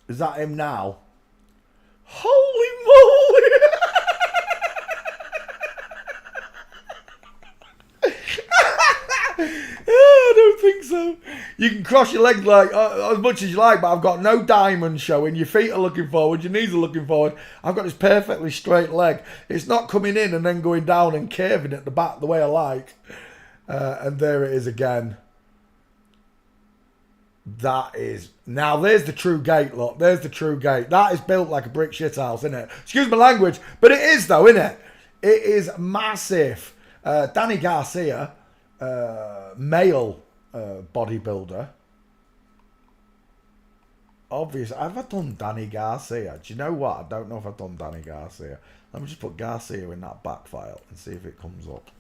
Is that him now? Holy moly! I don't think so. You can cross your legs like as much as you like, but I've got no diamond showing. Your feet are looking forward, your knees are looking forward. I've got this perfectly straight leg. It's not coming in and then going down and curving at the back the way I like. And there it is again. That is now. There's the true gate. Look, there's the true gate. That is built like a brick shit house, isn't it? Excuse my language, but it is though, isn't it? It is massive. Danny Garcia, male bodybuilder. Obviously, have I done Danny Garcia? Do you know what? I don't know if I've done Danny Garcia. Let me just put Garcia in that back file and see if it comes up.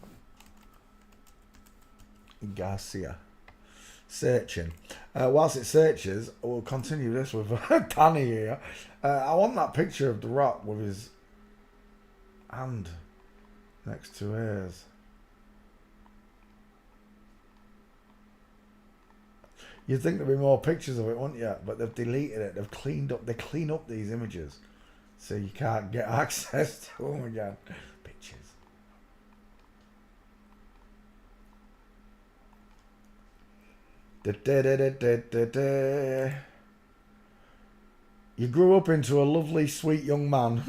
Garcia. Searching. Whilst it searches, we'll continue this with Danny here. I want that picture of The Rock with his hand next to hers. You'd think there'd be more pictures of it, wouldn't you? But they've deleted it. They've cleaned up. They clean up these images, so you can't get access to them again. Pictures. You grew up into a lovely, sweet young man.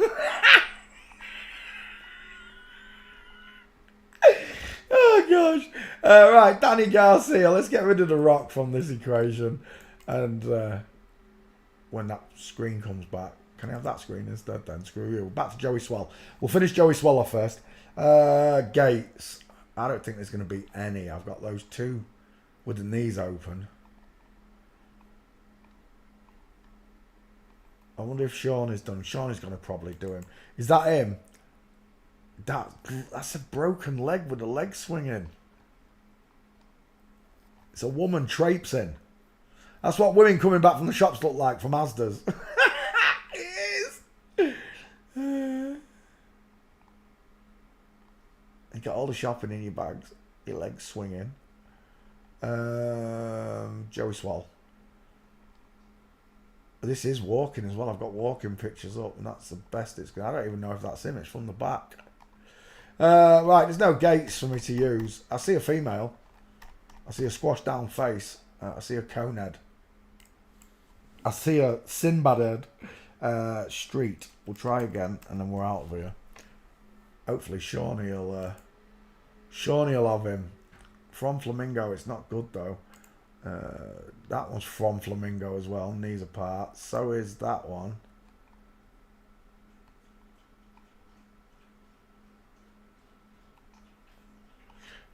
Oh gosh! Right, Danny Garcia. Let's get rid of The Rock from this equation, and when that screen comes back, can I have that screen instead? Then screw you. Back to Joey Swell. We'll finish Joey Swell off first. Gates. I don't think there's going to be any. I've got those two with the knees open. I wonder if Sean is done. Sean is going to probably do him. Is that him? That's a broken leg with a leg swinging. It's a woman traipsing. That's what women coming back from the shops look like from Asda's. It is. You got all the shopping in your bags. Your legs swinging. Joey Swell. This is walking as well. I've got walking pictures up, and that's the best it's going. I don't even know if that's him. It's from the back. Right, there's no gates for me to use. I see a female. I see a squashed down face. I see a cone head. I see a Sinbad head. Street. We'll try again, and then we're out of here. Hopefully Shawnee will have him. From Flamingo, it's not good though. That one's from Flamingo as well. Knees apart. So is that one.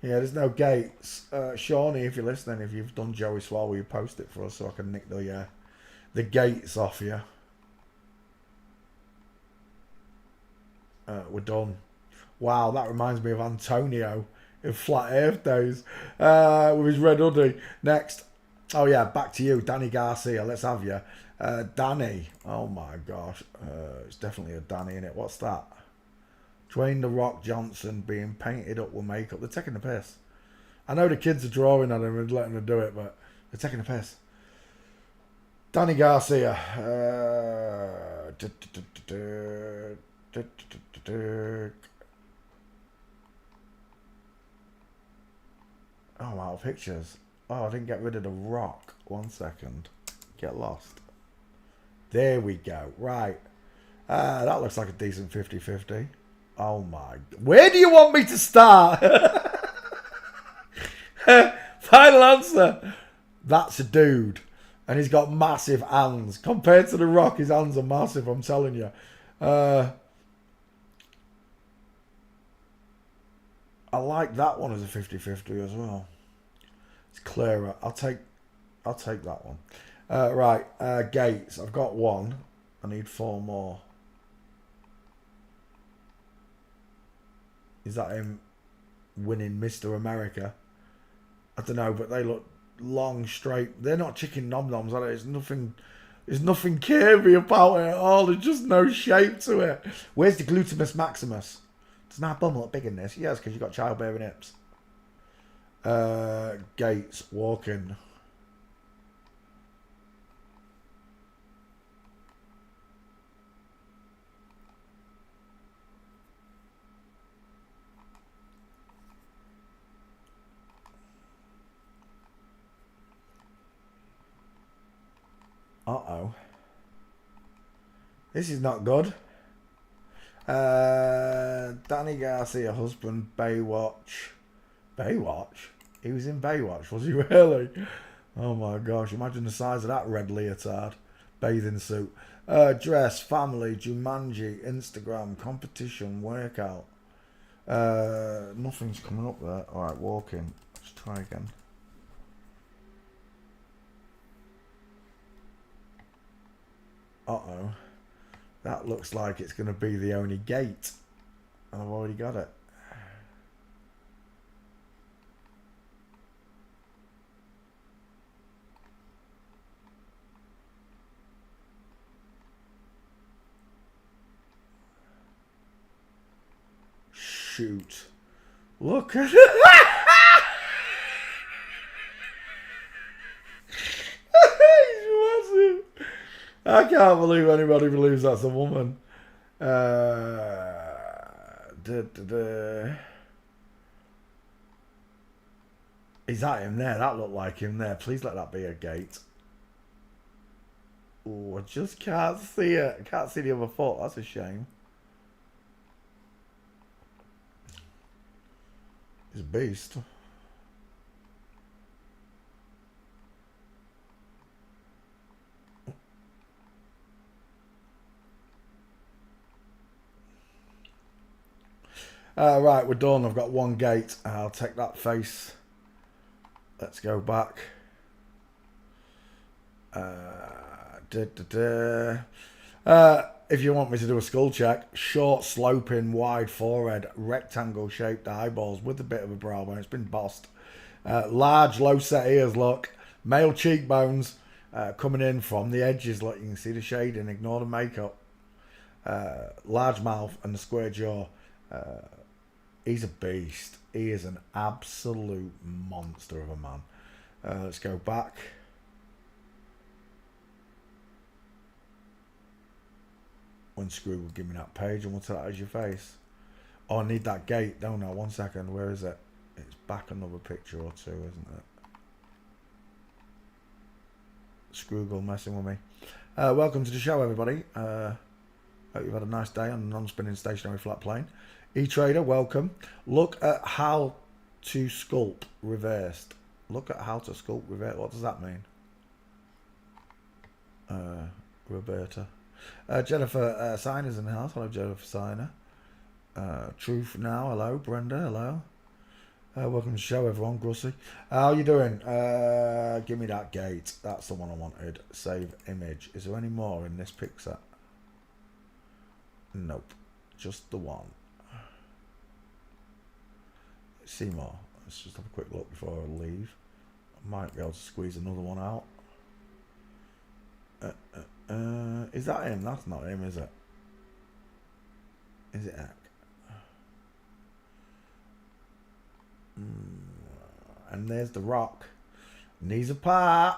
Yeah, there's no gates. Shawnee, if you're listening, if you've done Joey Swell, will you post it for us so I can nick the gates off you? We're done. Wow, that reminds me of Antonio in Flat Earth days with his red hoodie. Next. Oh yeah, back to you, Danny Garcia. Let's have you. Danny. Oh my gosh. It's definitely a Danny in it. What's that? Dwayne The Rock Johnson being painted up with makeup. They're taking the piss. I know the kids are drawing on him and letting them do it, but they're taking the piss. Danny Garcia. Oh, I'm out of pictures. Oh, I didn't get rid of The Rock. 1 second. Get lost. There we go. Right. That looks like a decent 50-50. Oh my. Where do you want me to start? Final answer. That's a dude. And he's got massive hands. Compared to The Rock, his hands are massive, I'm telling you. I like that one as a 50-50 as well. It's clearer. I'll take that one. Right, Gates. I've got one. I need 4 more. Is that him winning Mr. America? I don't know, but they look long, straight. They're not chicken nom-noms, are they? There's nothing curvy about it at all. There's just no shape to it. Where's the gluteus maximus? Doesn't our bum look big in this? Yes, because you've got childbearing hips. Gates, walking. Uh-oh. This is not good. Danny Garcia, husband, Baywatch. Baywatch? He was in Baywatch, was he really? Oh my gosh, imagine the size of that red leotard. Bathing suit. Dress, family, Jumanji, Instagram, competition, workout. Nothing's coming up there. Alright, walking. Let's try again. Uh-oh. That looks like it's going to be the only gate. And I've already got it. Shoot. Look at it. He's massive. I can't believe anybody believes that's a woman. Is that him there? That looked like him there. Please let that be a gate. Oh, I just can't see it. I can't see the other foot. That's a shame. He's a beast. Right, we're done. I've got one gate. I'll take that face. Let's go back. If you want me to do a skull check, short, sloping, wide forehead, rectangle shaped eyeballs with a bit of a brow bone. It's been bossed. Large, low set ears, look. Male cheekbones coming in from the edges. Look, you can see the shading. Ignore the makeup. Large mouth and the square jaw. He's a beast. He is an absolute monster of a man. Let's go back. When Screw will give me that page and we'll tell that as your face. Oh, I need that gate, don't I? 1 second. Where is it? It's back another picture or two, isn't it? Scroogle messing with me. Welcome to the show, everybody. Hope you've had a nice day on a non-spinning stationary flat plane. E-Trader, welcome. Look at how to sculpt reversed. Look at how to sculpt reversed. What does that mean? Roberta. Jennifer Siner's in the house. Hello, Jennifer Siner. Truth Now. Hello, Brenda. Hello. Welcome to the show, everyone. Grussy. How you doing? Give me that gate. That's the one I wanted. Save image. Is there any more in this picture? Nope. Just the one. See more. Let's just have a quick look before I leave. I might be able to squeeze another one out. Is that him? That's not him, is it? Is it Eck? And there's the Rock. Knees apart.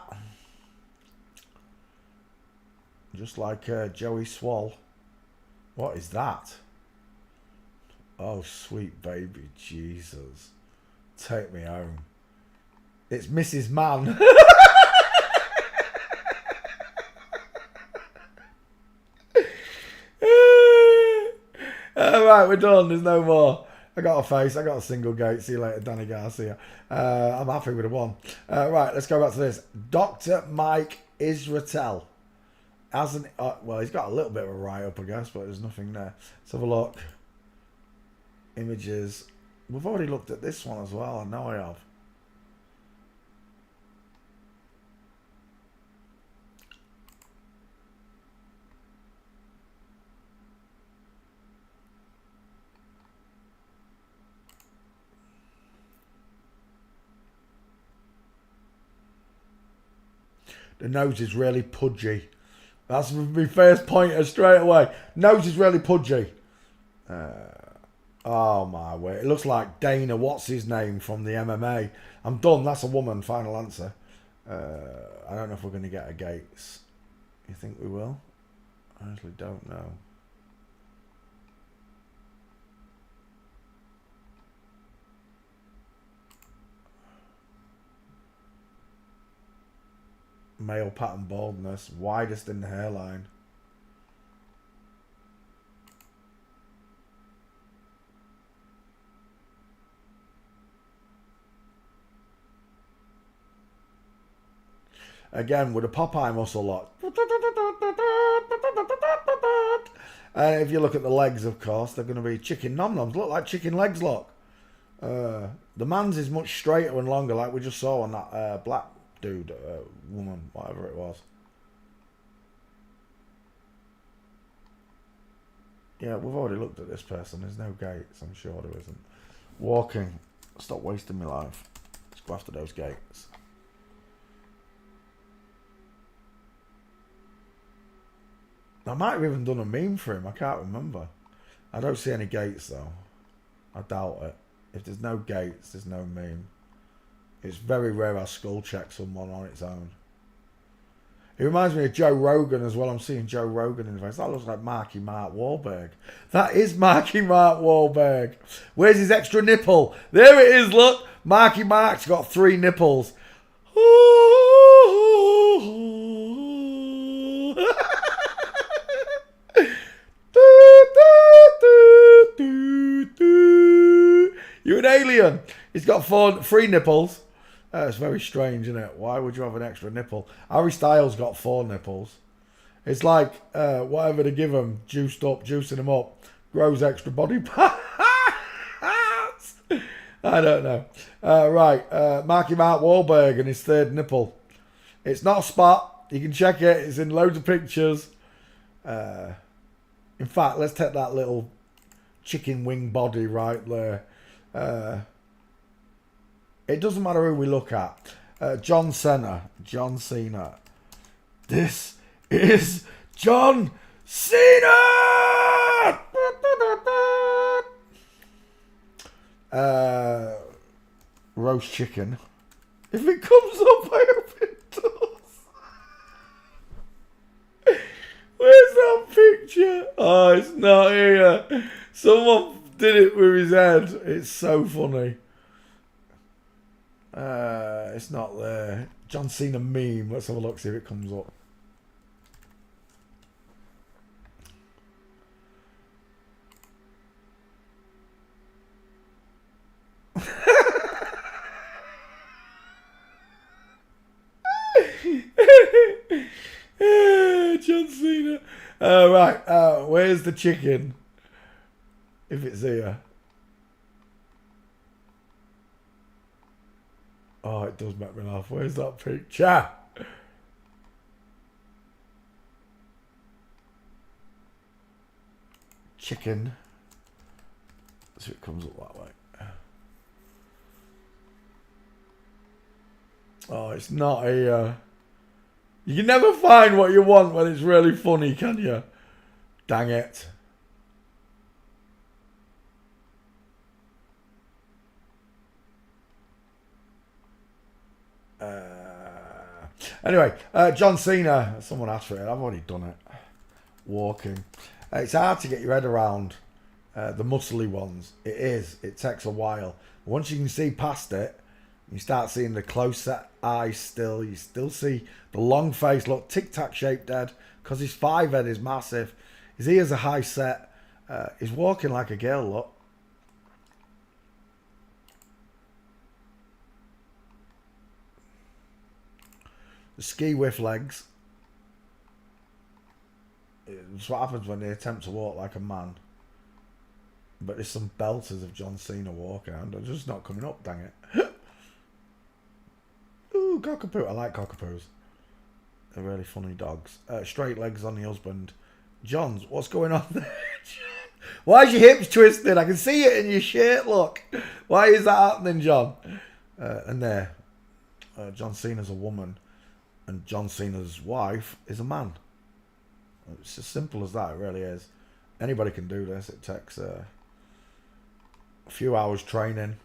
Just like Joey Swall. What is that? Oh, sweet baby Jesus. Take me home. It's Mrs. Mann. Alright, we're done. There's no more. I got a face. I got a single gate. See you later, Danny Garcia. I'm happy with the one. Right, let's go back to this. Dr. Mike Israetel. Hasn't, well, he's got a little bit of a write-up, I guess, but there's nothing there. Let's have a look. Images. We've already looked at this one as well. I know I have. The nose is really pudgy. That's my first pointer straight away. Nose is really pudgy. Oh my word. It looks like Dana, what's his name, from the MMA. I'm done. That's a woman. Final answer. I don't know if we're going to get a Gates. You think we will? I actually don't know. Male pattern baldness, widest in the hairline. again with a Popeye muscle lock. If you look at the legs, of course, they're going to be chicken nom-noms. Look like chicken legs look. The man's is much straighter and longer, like we just saw on that black dude, woman, whatever it was. Yeah, we've already looked at this person. There's no gates. I'm sure there isn't. Walking. Stop wasting my life. Let's go after those gates. I might have even done a meme for him. I can't remember. I don't see any gates, though. I doubt it. If there's no gates, there's no meme. It's very rare I skull check someone on its own. It reminds me of Joe Rogan as well. I'm seeing Joe Rogan in the face. That looks like Marky Mark Wahlberg. That is Marky Mark Wahlberg. Where's his extra nipple? There it is, look. Marky Mark's got 3 nipples. You're an alien. He's got 3 nipples. It's very strange, isn't it? Why would you have an extra nipple? Harry Styles got 4 nipples. It's like whatever they give him, juicing him up, grows extra body parts. I don't know. Right, Marky Mark Wahlberg and his 3rd nipple. It's not a spot. You can check it. It's in loads of pictures. In fact, let's take that little chicken wing body right there. It doesn't matter who we look at. John Cena. John Cena. This is John Cena! Roast chicken. If it comes up, I hope it does. Where's that picture? Oh, it's not here. Someone did it with his head. It's so funny. It's not there. John Cena meme. Let's have a look, see if it comes up. John Cena. Right. Where's the chicken? If it's here. Oh, it does make me laugh. Where's that picture? Chicken. So it comes up that way. Oh, it's not a... You can never find what you want when it's really funny, can you? Dang it. Anyway, John Cena. Someone asked for it. I've already done it. Walking. It's hard to get your head around the muscly ones. It is. It takes a while. Once you can see past it, you start seeing the close set eyes still. You still see the long face. Look, tic-tac shaped head. Because his 5 head is massive. His ears are high set. He's walking like a girl, look. The ski whiff legs. It's what happens when they attempt to walk like a man. But there's some belters of John Cena walking and they're just not coming up, dang it. Ooh, cockapoo. I like cockapoos. They're really funny dogs. Straight legs on the husband. John's, what's going on there? Why is your hips twisted? I can see it in your shirt, look. Why is that happening, John? And there. John Cena's a woman. And John Cena's wife is a man. It's as simple as that, it really is. Anybody can do this. It takes a few hours training.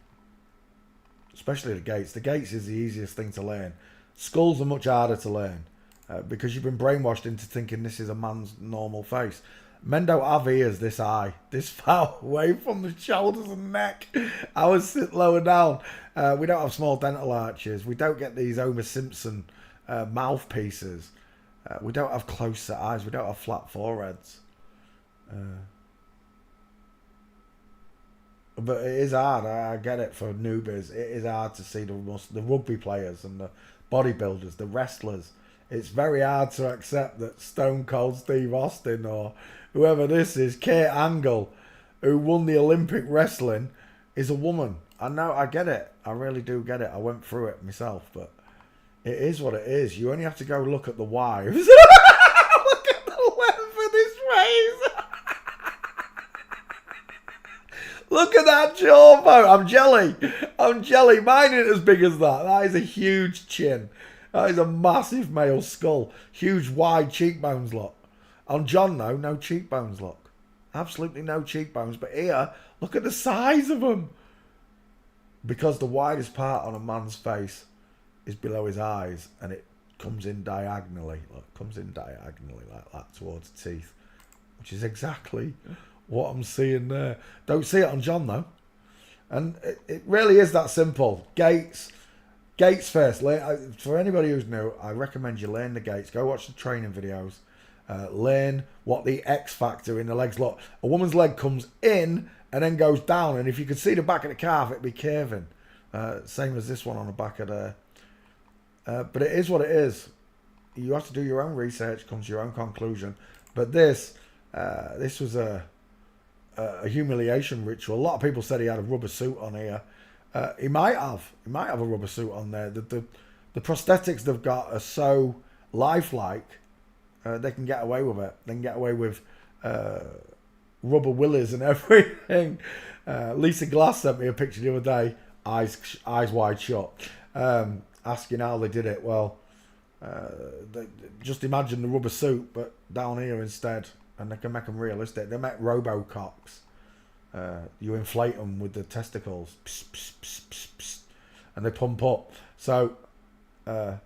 Especially the gates. The gates is the easiest thing to learn. Skulls are much harder to learn. Because you've been brainwashed into thinking this is a man's normal face. Men don't have ears this high. This far away from the shoulders and neck. Ours sit lower down. We don't have small dental arches. We don't get these Homer Simpson... mouthpieces. We don't have close set eyes. We don't have flat foreheads. But it is hard. I get it for newbies. It is hard to see the rugby players and the bodybuilders, the wrestlers. It's very hard to accept that Stone Cold Steve Austin or whoever this is, Kurt Angle, who won the Olympic wrestling, is a woman. I know. I get it. I really do get it. I went through it myself, but it is what it is. You only have to go look at the wives. Look at the length of this face. Look at that jawbone. I'm jelly. I'm jelly. Mine ain't as big as that. That is a huge chin. That is a massive male skull. Huge wide cheekbones, look. On John, though, no cheekbones, look. Absolutely no cheekbones. But here, look at the size of them. Because the widest part on a man's face is below his eyes. And it comes in diagonally. Look, comes in diagonally like that towards the teeth. Which is exactly what I'm seeing there. Don't see it on John, though. And it really is that simple. Gates first. For anybody who's new, I recommend you learn the gates. Go watch the training videos. Learn what the X factor in the legs look. A woman's leg comes in and then goes down. And if you could see the back of the calf, it'd be curving. Same as this one on the back of there. But it is what it is. You have to do your own research, come to your own conclusion. But this was a humiliation ritual. A lot of people said he had a rubber suit on here. He might have a rubber suit on there. The prosthetics they've got are so lifelike. They can get away with it. They can get away with rubber willies and everything. Lisa Glass sent me a picture the other day, eyes wide shut, asking how they did it. Well, just imagine the rubber suit, but down here instead. And they can make them realistic. They make Robococks. You inflate them with the testicles. Pss, pss, pss, pss, pss, and they pump up. So, the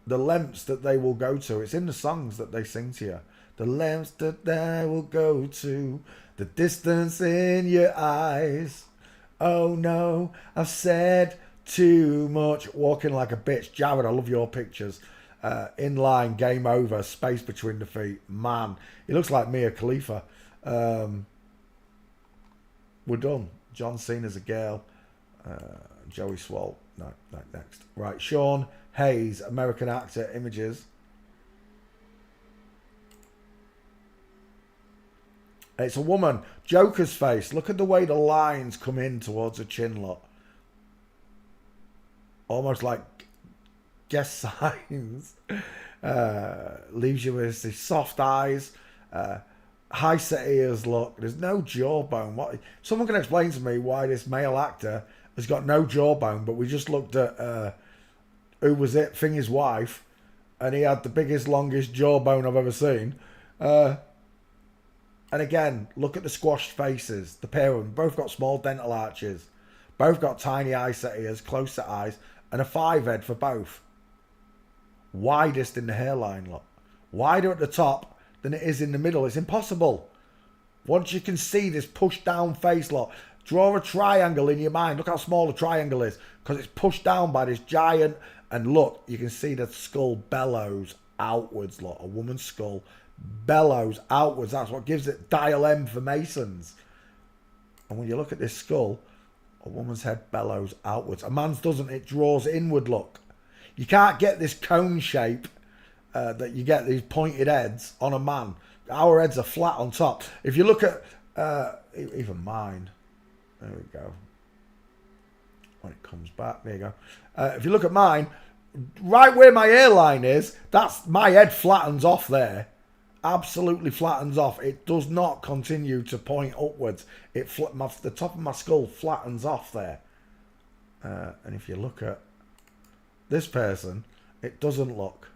lengths that they will go to, it's in the songs that they sing to you. The lengths that they will go to, the distance in your eyes. Oh no, I've said too much. Walking like a bitch. Jared, I love your pictures. In line, game over, space between the feet. Man, he looks like Mia Khalifa. We're done. John Cena's a girl. Joey Swoll. No, next. Right, Sean Hayes, American actor, images. It's a woman. Joker's face. Look at the way the lines come in towards her chin, look. Almost like guess signs. Leaves you with these soft eyes, high set ears. Look, there's no jawbone. What? Someone can explain to me why this male actor has got no jawbone? But we just looked at who was it? Thingy's wife, and he had the biggest, longest jawbone I've ever seen. And again, look at the squashed faces. The pair of them both got small dental arches, both got tiny eye set ears, close set eyes, and a 5 head for both. Widest in the hairline, look. Wider at the top than it is in the middle. It's impossible. Once you can see this pushed down face, look. Draw a triangle in your mind. Look how small the triangle is. Because it's pushed down by this giant. And look, you can see the skull bellows outwards, look. A woman's skull bellows outwards. That's what gives it dial M for Masons. And when you look at this skull, a woman's head bellows outwards. A man's doesn't. It draws inward, look. You can't get this cone shape that you get, these pointed heads on a man. Our heads are flat on top. If you look at even mine, there we go. When it comes back, there you go. If you look at mine, right where my hairline is, that's my head flattens off there. Absolutely flattens off. It does not continue to point upwards. The top of my skull flattens off there. And if you look at this person, it doesn't look.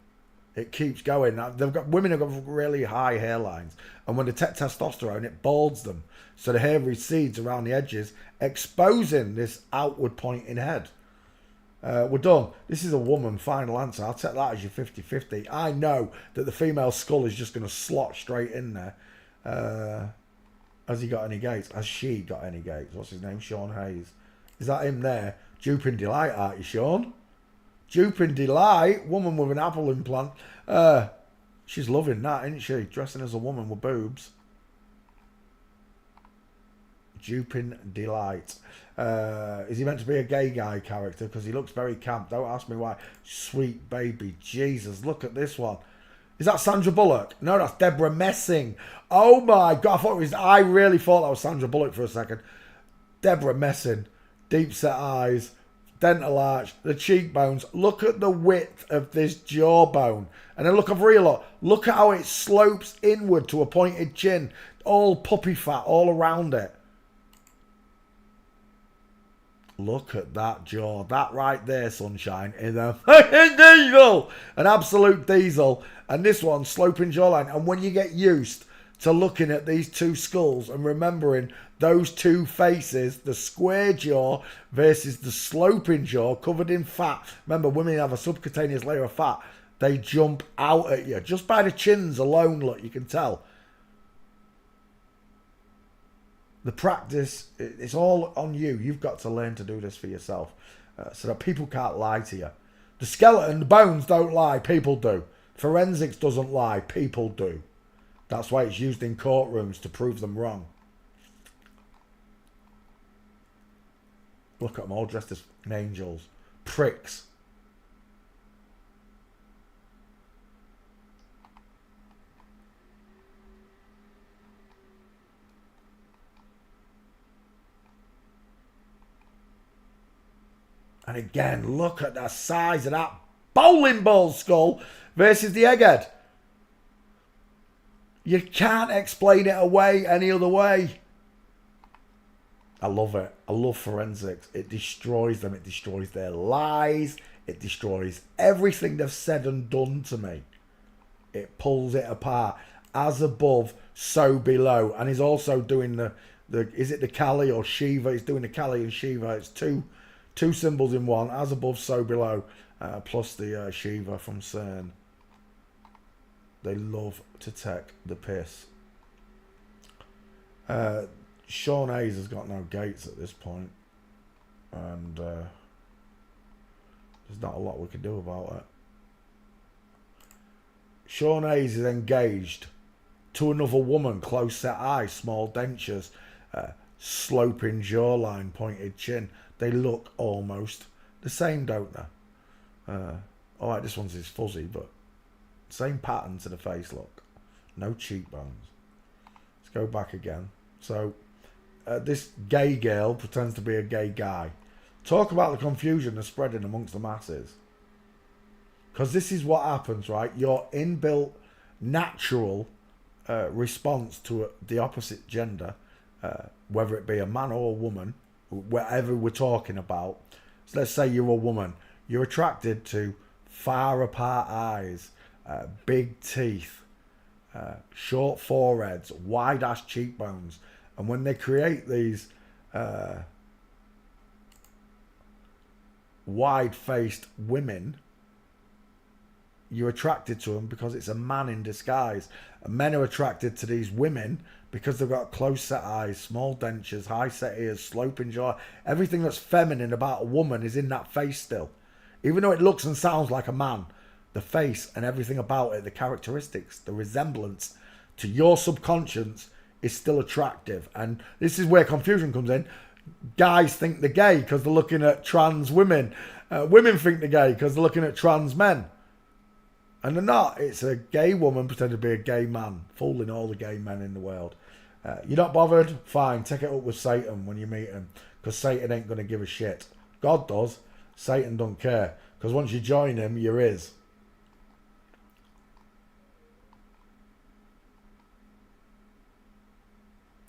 It keeps going. Now, women have got really high hairlines, and when they take testosterone, it balds them, so the hair recedes around the edges, exposing this outward pointing head. We're done. This is a woman. Final answer. I'll take that as your 50-50. I know that the female skull is just going to slot straight in there. Has he got any gates? Has she got any gates? What's his name? Sean Hayes. Is that him there? Duping Delight, aren't you, Sean? Duping Delight, woman with an apple implant. She's loving that, isn't she? Dressing as a woman with boobs. Dupin Delight. Is he meant to be a gay guy character? Because he looks very camp. Don't ask me why. Sweet baby Jesus, look at this one. Is that Sandra Bullock? No, that's Deborah Messing. Oh my God, I really thought that was Sandra Bullock for a second. Deborah Messing, deep set eyes, dental arch, the cheekbones. Look at the width of this jawbone. And then look over here, look at how it slopes inward to a pointed chin. All puppy fat all around it. Look at that jaw. That right there, sunshine, is a fucking diesel. An absolute diesel. And this one, sloping jawline. And when you get used to looking at these two skulls and remembering those two faces, the square jaw versus the sloping jaw covered in fat. Remember, women have a subcutaneous layer of fat. They jump out at you. Just by the chins alone, look, you can tell. The practice, it's all on you. You've got to learn to do this for yourself so that people can't lie to you. The skeleton, the bones don't lie. People do. Forensics doesn't lie. People do. That's why it's used in courtrooms to prove them wrong. Look at them all dressed as angels. Pricks. And again, look at the size of that bowling ball skull versus the egghead. You can't explain it away any other way. I love it. I love forensics. It destroys them. It destroys their lies. It destroys everything they've said and done to me. It pulls it apart. As above, so below. And he's also doing the is it the Kali or Shiva? He's doing the Kali and Shiva. It's two symbols in one. As above, so below. Plus the Shiva from CERN. They love to take the piss. Sean Hayes has got no gates at this point. And there's not a lot we can do about it. Sean Hayes is engaged to another woman. Close set eyes, small dentures, sloping jawline, pointed chin. They look almost the same, don't they? Alright, this one's is fuzzy, but same pattern to the face, look. No cheekbones. Let's go back again. So, this gay girl pretends to be a gay guy. Talk about the confusion that's spreading amongst the masses. Because this is what happens, right? Your inbuilt, natural response to the opposite gender, whether it be a man or a woman, whatever we're talking about. So let's say you're a woman. You're attracted to far apart eyes, big teeth, short foreheads, wide-ass cheekbones. And when they create these wide-faced women, you're attracted to them because it's a man in disguise. And men are attracted to these women because they've got close set eyes, small dentures, high set ears, sloping jaw. Everything that's feminine about a woman is in that face still. Even though it looks and sounds like a man, the face and everything about it, the characteristics, the resemblance to your subconscious is still attractive. And this is where confusion comes in. Guys think they're gay because they're looking at trans women. Women think they're gay because they're looking at trans men. And they're not. It's a gay woman pretending to be a gay man, fooling all the gay men in the world. You're not bothered? Fine, take it up with Satan when you meet him, because Satan ain't going to give a shit. God does. Satan don't care, because once you join him, you're his.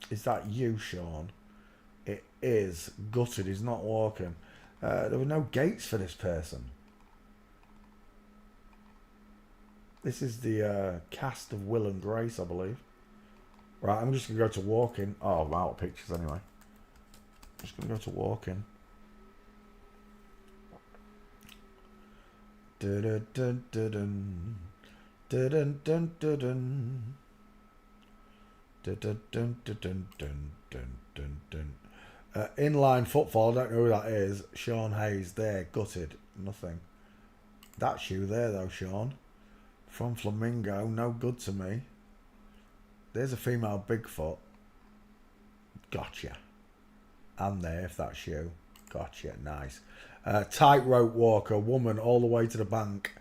Is that you, Sean? It is. Gutted, he's not walking. There were no gates for this person. This is the cast of Will and Grace, I believe. Right, I'm just going to go to walking. Oh, I'm out of pictures anyway. Just going to go to walking. Inline footfall, I don't know who that is. Sean Hayes there, gutted. Nothing. That's you there though, Sean. From Flamingo, no good to me. There's a female Bigfoot. Gotcha. And there, if that's you. Gotcha, nice. Tightrope walker, woman all the way to the bank.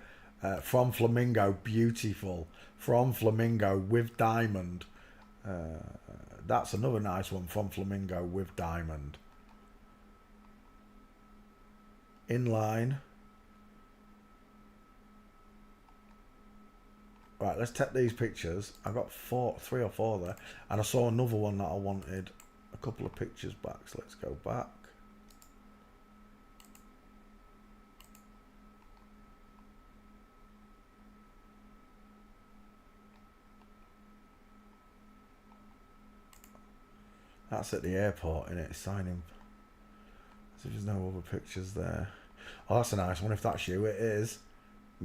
From Flamingo, beautiful. From Flamingo with diamond. That's another nice one, from Flamingo with diamond. Inline. Right, let's take these pictures. I got 3 or 4 there. And I saw another one that I wanted a couple of pictures back. So let's go back. That's at the airport, innit? It's signing. So there's no other pictures there. Oh, that's a nice one. If that's you, it is.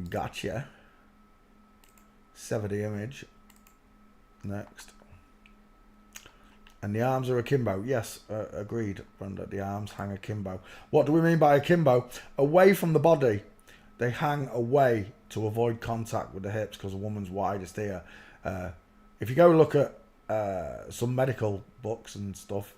Gotcha. Sever the image. Next. And the arms are akimbo. Yes, agreed, Brenda. The arms hang akimbo. What do we mean by akimbo? Away from the body. They hang away to avoid contact with the hips because a woman's widest here. If you go look at some medical books and stuff,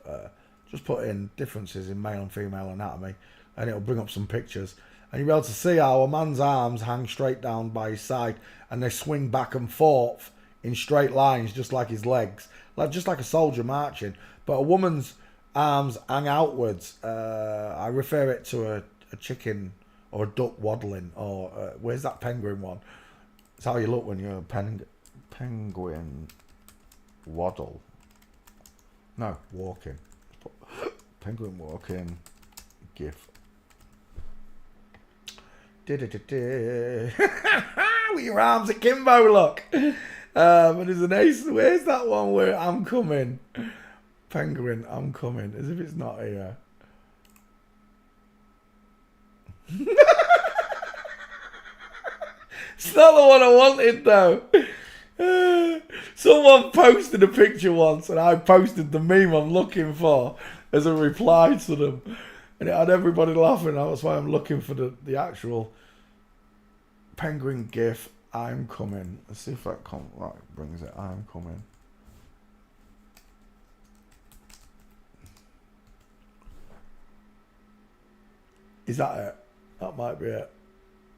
just put in differences in male and female anatomy and it'll bring up some pictures and you'll be able to see how a man's arms hang straight down by his side and they swing back and forth in straight lines just like his legs, just like a soldier marching. But a woman's arms hang outwards. I refer it to a chicken or a duck waddling, or where's that penguin one? It's how you look when you're a penguin waddle. No, walking. Penguin walking. GIF. With your arms akimbo, look. But there's an ace. Where's that one where I'm coming? Penguin, I'm coming. As if it's not here. It's not the one I wanted though. Someone posted a picture once and I posted the meme I'm looking for as a reply to them. And it had everybody laughing. That's why I'm looking for the actual penguin gif. I'm coming. Let's see if that brings it. I'm coming. Is that it? That might be it.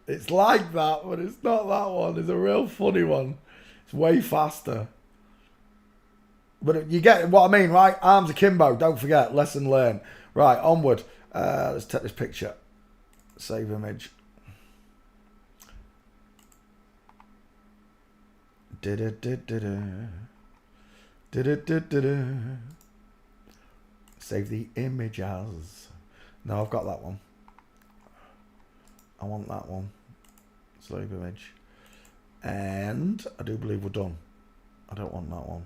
It's like that, but it's not that one. It's a real funny one. It's way faster. But you get what I mean, right? Arms akimbo. Don't forget. Lesson learned. Right, onward. Let's take this picture. Save image. Save the image as. No, I've got that one. I want that one. Save image. And I do believe we're done. I don't want that one.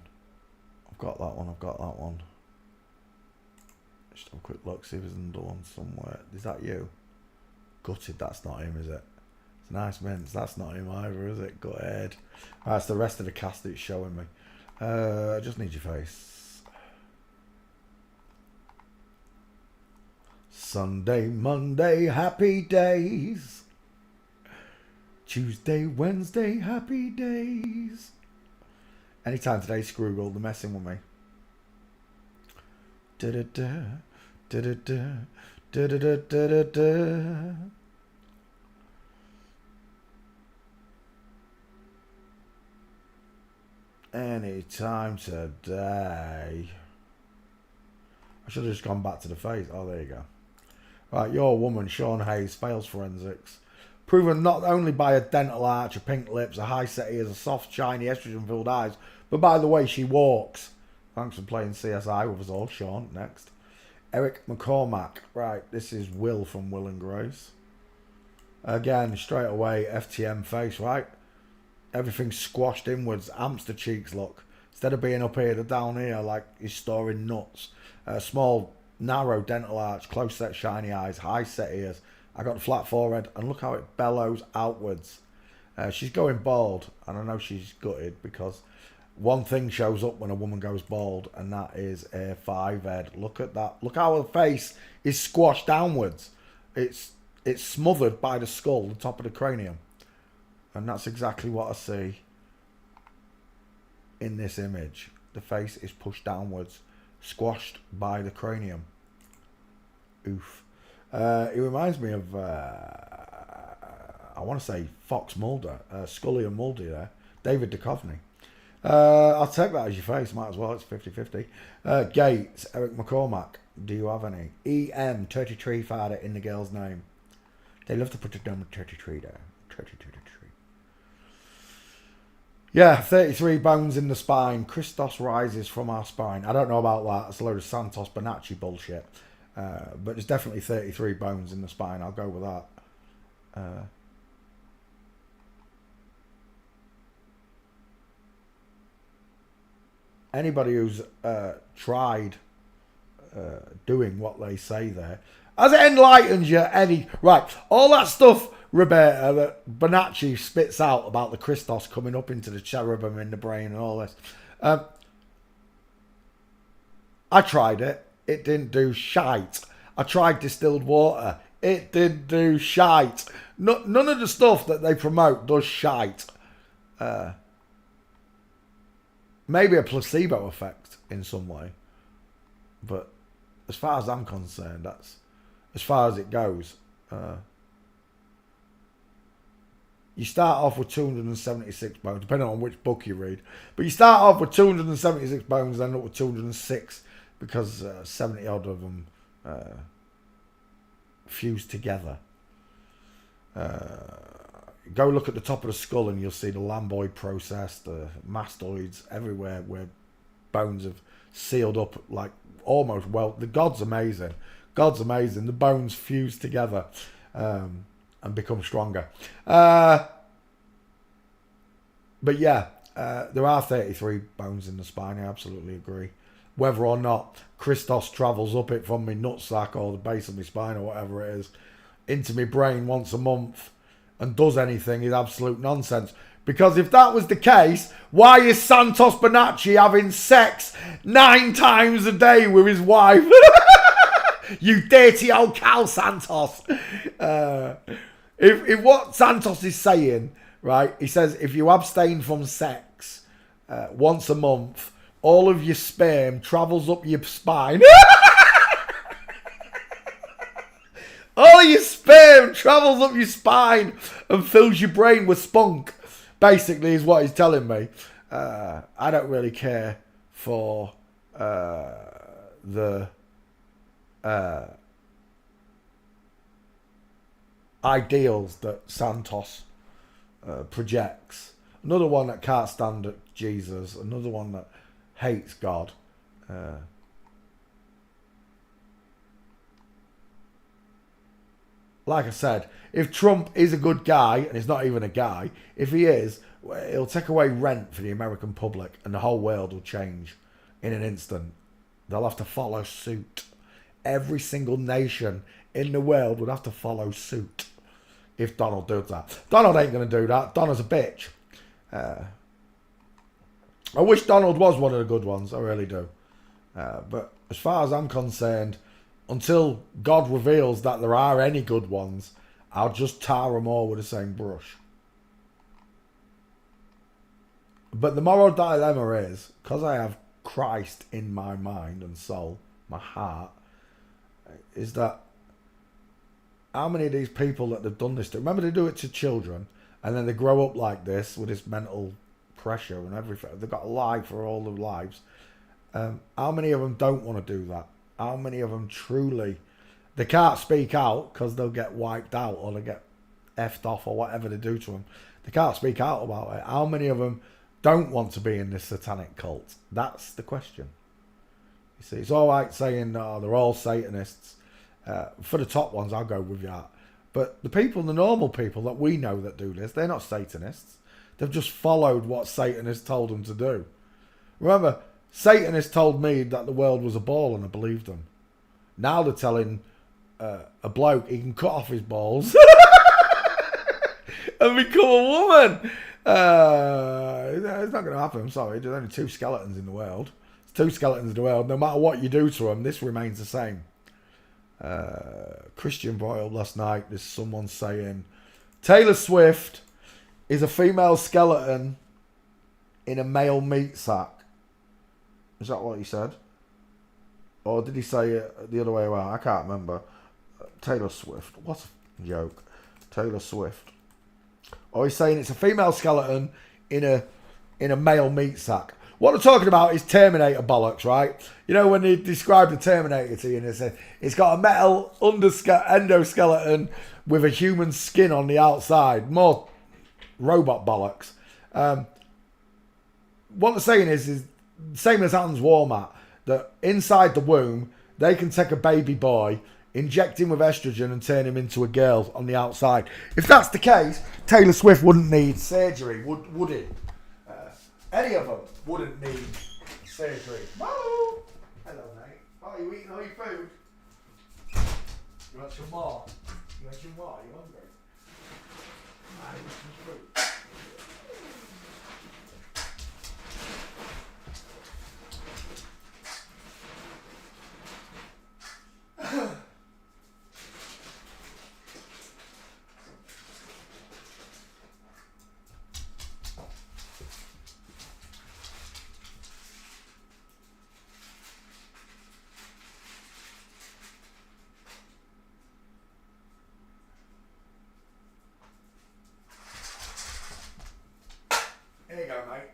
I've got that one. I've got that one. Just have a quick look, see if there's another one somewhere. Is that you? Gutted, that's not him, is it? It's nice mints. That's not him either, is it? Go ahead. That's the rest of the cast it's showing me. I just need your face. Sunday, Monday, happy days. Tuesday, Wednesday, happy days. Anytime today, Scroogle, they're messing with me. Da-da-da, da-da-da, da-da-da-da-da-da. Anytime today. I should have just gone back to the face. Oh, there you go. Right, your woman, Sean Hayes, fails forensics. Proven not only by a dental arch, a pink lips, a high set ears, a soft, shiny, estrogen-filled eyes, but by the way she walks. Thanks for playing CSI with us all, Sean. Next. Eric McCormack. Right, this is Will from Will and Grace. Again, straight away, FTM face, right? Everything's squashed inwards. Hamster cheeks, look. Instead of being up here, they're down here like he's storing nuts. Small, narrow dental arch, close set, shiny eyes, high set ears. I got the flat forehead, and look how it bellows outwards. She's going bald, and I know she's gutted because one thing shows up when a woman goes bald, and that is a 5 head. Look at that. Look how her face is squashed downwards. It's smothered by the skull, the top of the cranium. And that's exactly what I see in this image. The face is pushed downwards, squashed by the cranium. Oof. He reminds me of, I want to say Fox Mulder, Scully and Mulder there. David Duchovny. I'll take that as your face, might as well, it's 50-50. Gates, Eric McCormack, do you have any? EM, 33 father in the girl's name. They love to put the number 33 there. 33. Yeah, 33 bones in the spine. Christos rises from our spine. I don't know about that. It's a load of Santos Bonacci bullshit. But there's definitely 33 bones in the spine. I'll go with that. Anybody who's tried doing what they say there, as it enlightens you, right, all that stuff, Roberta, that Bonacci spits out about the Christos coming up into the cherubim in the brain and all this. I tried it. It didn't do shite. I tried distilled water. It didn't do shite. None of the stuff that they promote does shite. Maybe a placebo effect in some way. But as far as I'm concerned, that's as far as it goes. You start off with 276 bones, depending on which book you read. But you start off with 276 bones, then up with 206, because 70 odd of them fused together. Go look at the top of the skull and you'll see the lambdoid process, the mastoids, everywhere where bones have sealed up like almost well. The God's amazing. God's amazing. The bones fuse together and become stronger. But yeah, there are 33 bones in the spine. I absolutely agree. Whether or not Christos travels up it from my nutsack or the base of my spine or whatever it is into my brain once a month and does anything is absolute nonsense. Because if that was the case, why is Santos Bonacci having sex 9 times a day with his wife? You dirty old Cal Santos. If what Santos is saying, right, he says if you abstain from sex once a month, all of your sperm travels up your spine. All of your sperm travels up your spine and fills your brain with spunk, basically, is what he's telling me. I don't really care for the ideals that Santos projects. Another one that can't stand Jesus. Another one that hates God. Like I said, if Trump is a good guy, and he's not even a guy, if he is, he'll take away rent for the American public and the whole world will change in an instant. They'll have to follow suit. Every single nation in the world would have to follow suit if Donald does that. Donald ain't going to do that. Donald's a bitch. I wish Donald was one of the good ones. I really do. But as far as I'm concerned, until God reveals that there are any good ones, I'll just tar them all with the same brush. But the moral dilemma is, because I have Christ in my mind and soul, my heart, is that how many of these people that have done this to, remember they do it to children, and then they grow up like this with this mental pressure and everything. They've got to lie for all their lives. How many of them don't want to do that? How many of them truly, they can't speak out because they'll get wiped out or they get effed off or whatever they do to them. They can't speak out about it. How many of them don't want to be in this satanic cult? That's the question. You see, it's all right saying they're all Satanists. For the top ones, I'll go with that. But the people, the normal people that we know that do this, they're not Satanists. They've just followed what Satanists told them to do. Remember, Satanists told me that the world was a ball and I believed them. Now they're telling a bloke he can cut off his balls and become a woman. It's not going to happen, I'm sorry. There's only 2 skeletons in the world. There's 2 skeletons in the world. No matter what you do to them, this remains the same. Christian Boyle last night, there's someone saying Taylor Swift is a female skeleton in a male meat sack. Is that what he said? Or did he say it the other way around? I can't remember. Taylor Swift. What a joke. Taylor Swift. Oh, he's saying it's a female skeleton in a male meat sack. What they're talking about is Terminator bollocks, right? You know when they describe the Terminator to you and they say it's got a metal endoskeleton with a human skin on the outside. More robot bollocks. What they're saying is same as Hans Walmart, that inside the womb, they can take a baby boy, inject him with estrogen and turn him into a girl on the outside. If that's the case, Taylor Swift wouldn't need surgery, would it? Any of them wouldn't need surgery. Hello, mate. Oh, you eating all your food? You want some more? You want some more? Are you hungry? I want some fruit. Here you go, mate.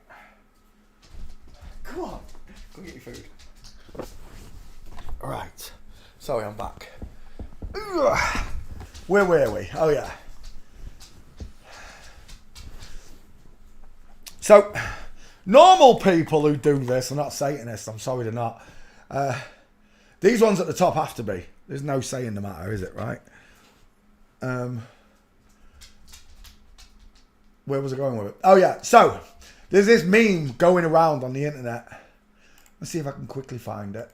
Come on. Go get your food. Right. Sorry, I'm back. Where were we? Oh, yeah. So, normal people who do this are not Satanists. I'm sorry they're not. These ones at the top have to be. There's no say in the matter, is it, right? Where was I going with it? Oh, yeah. So, there's this meme going around on the internet. Let's see if I can quickly find it.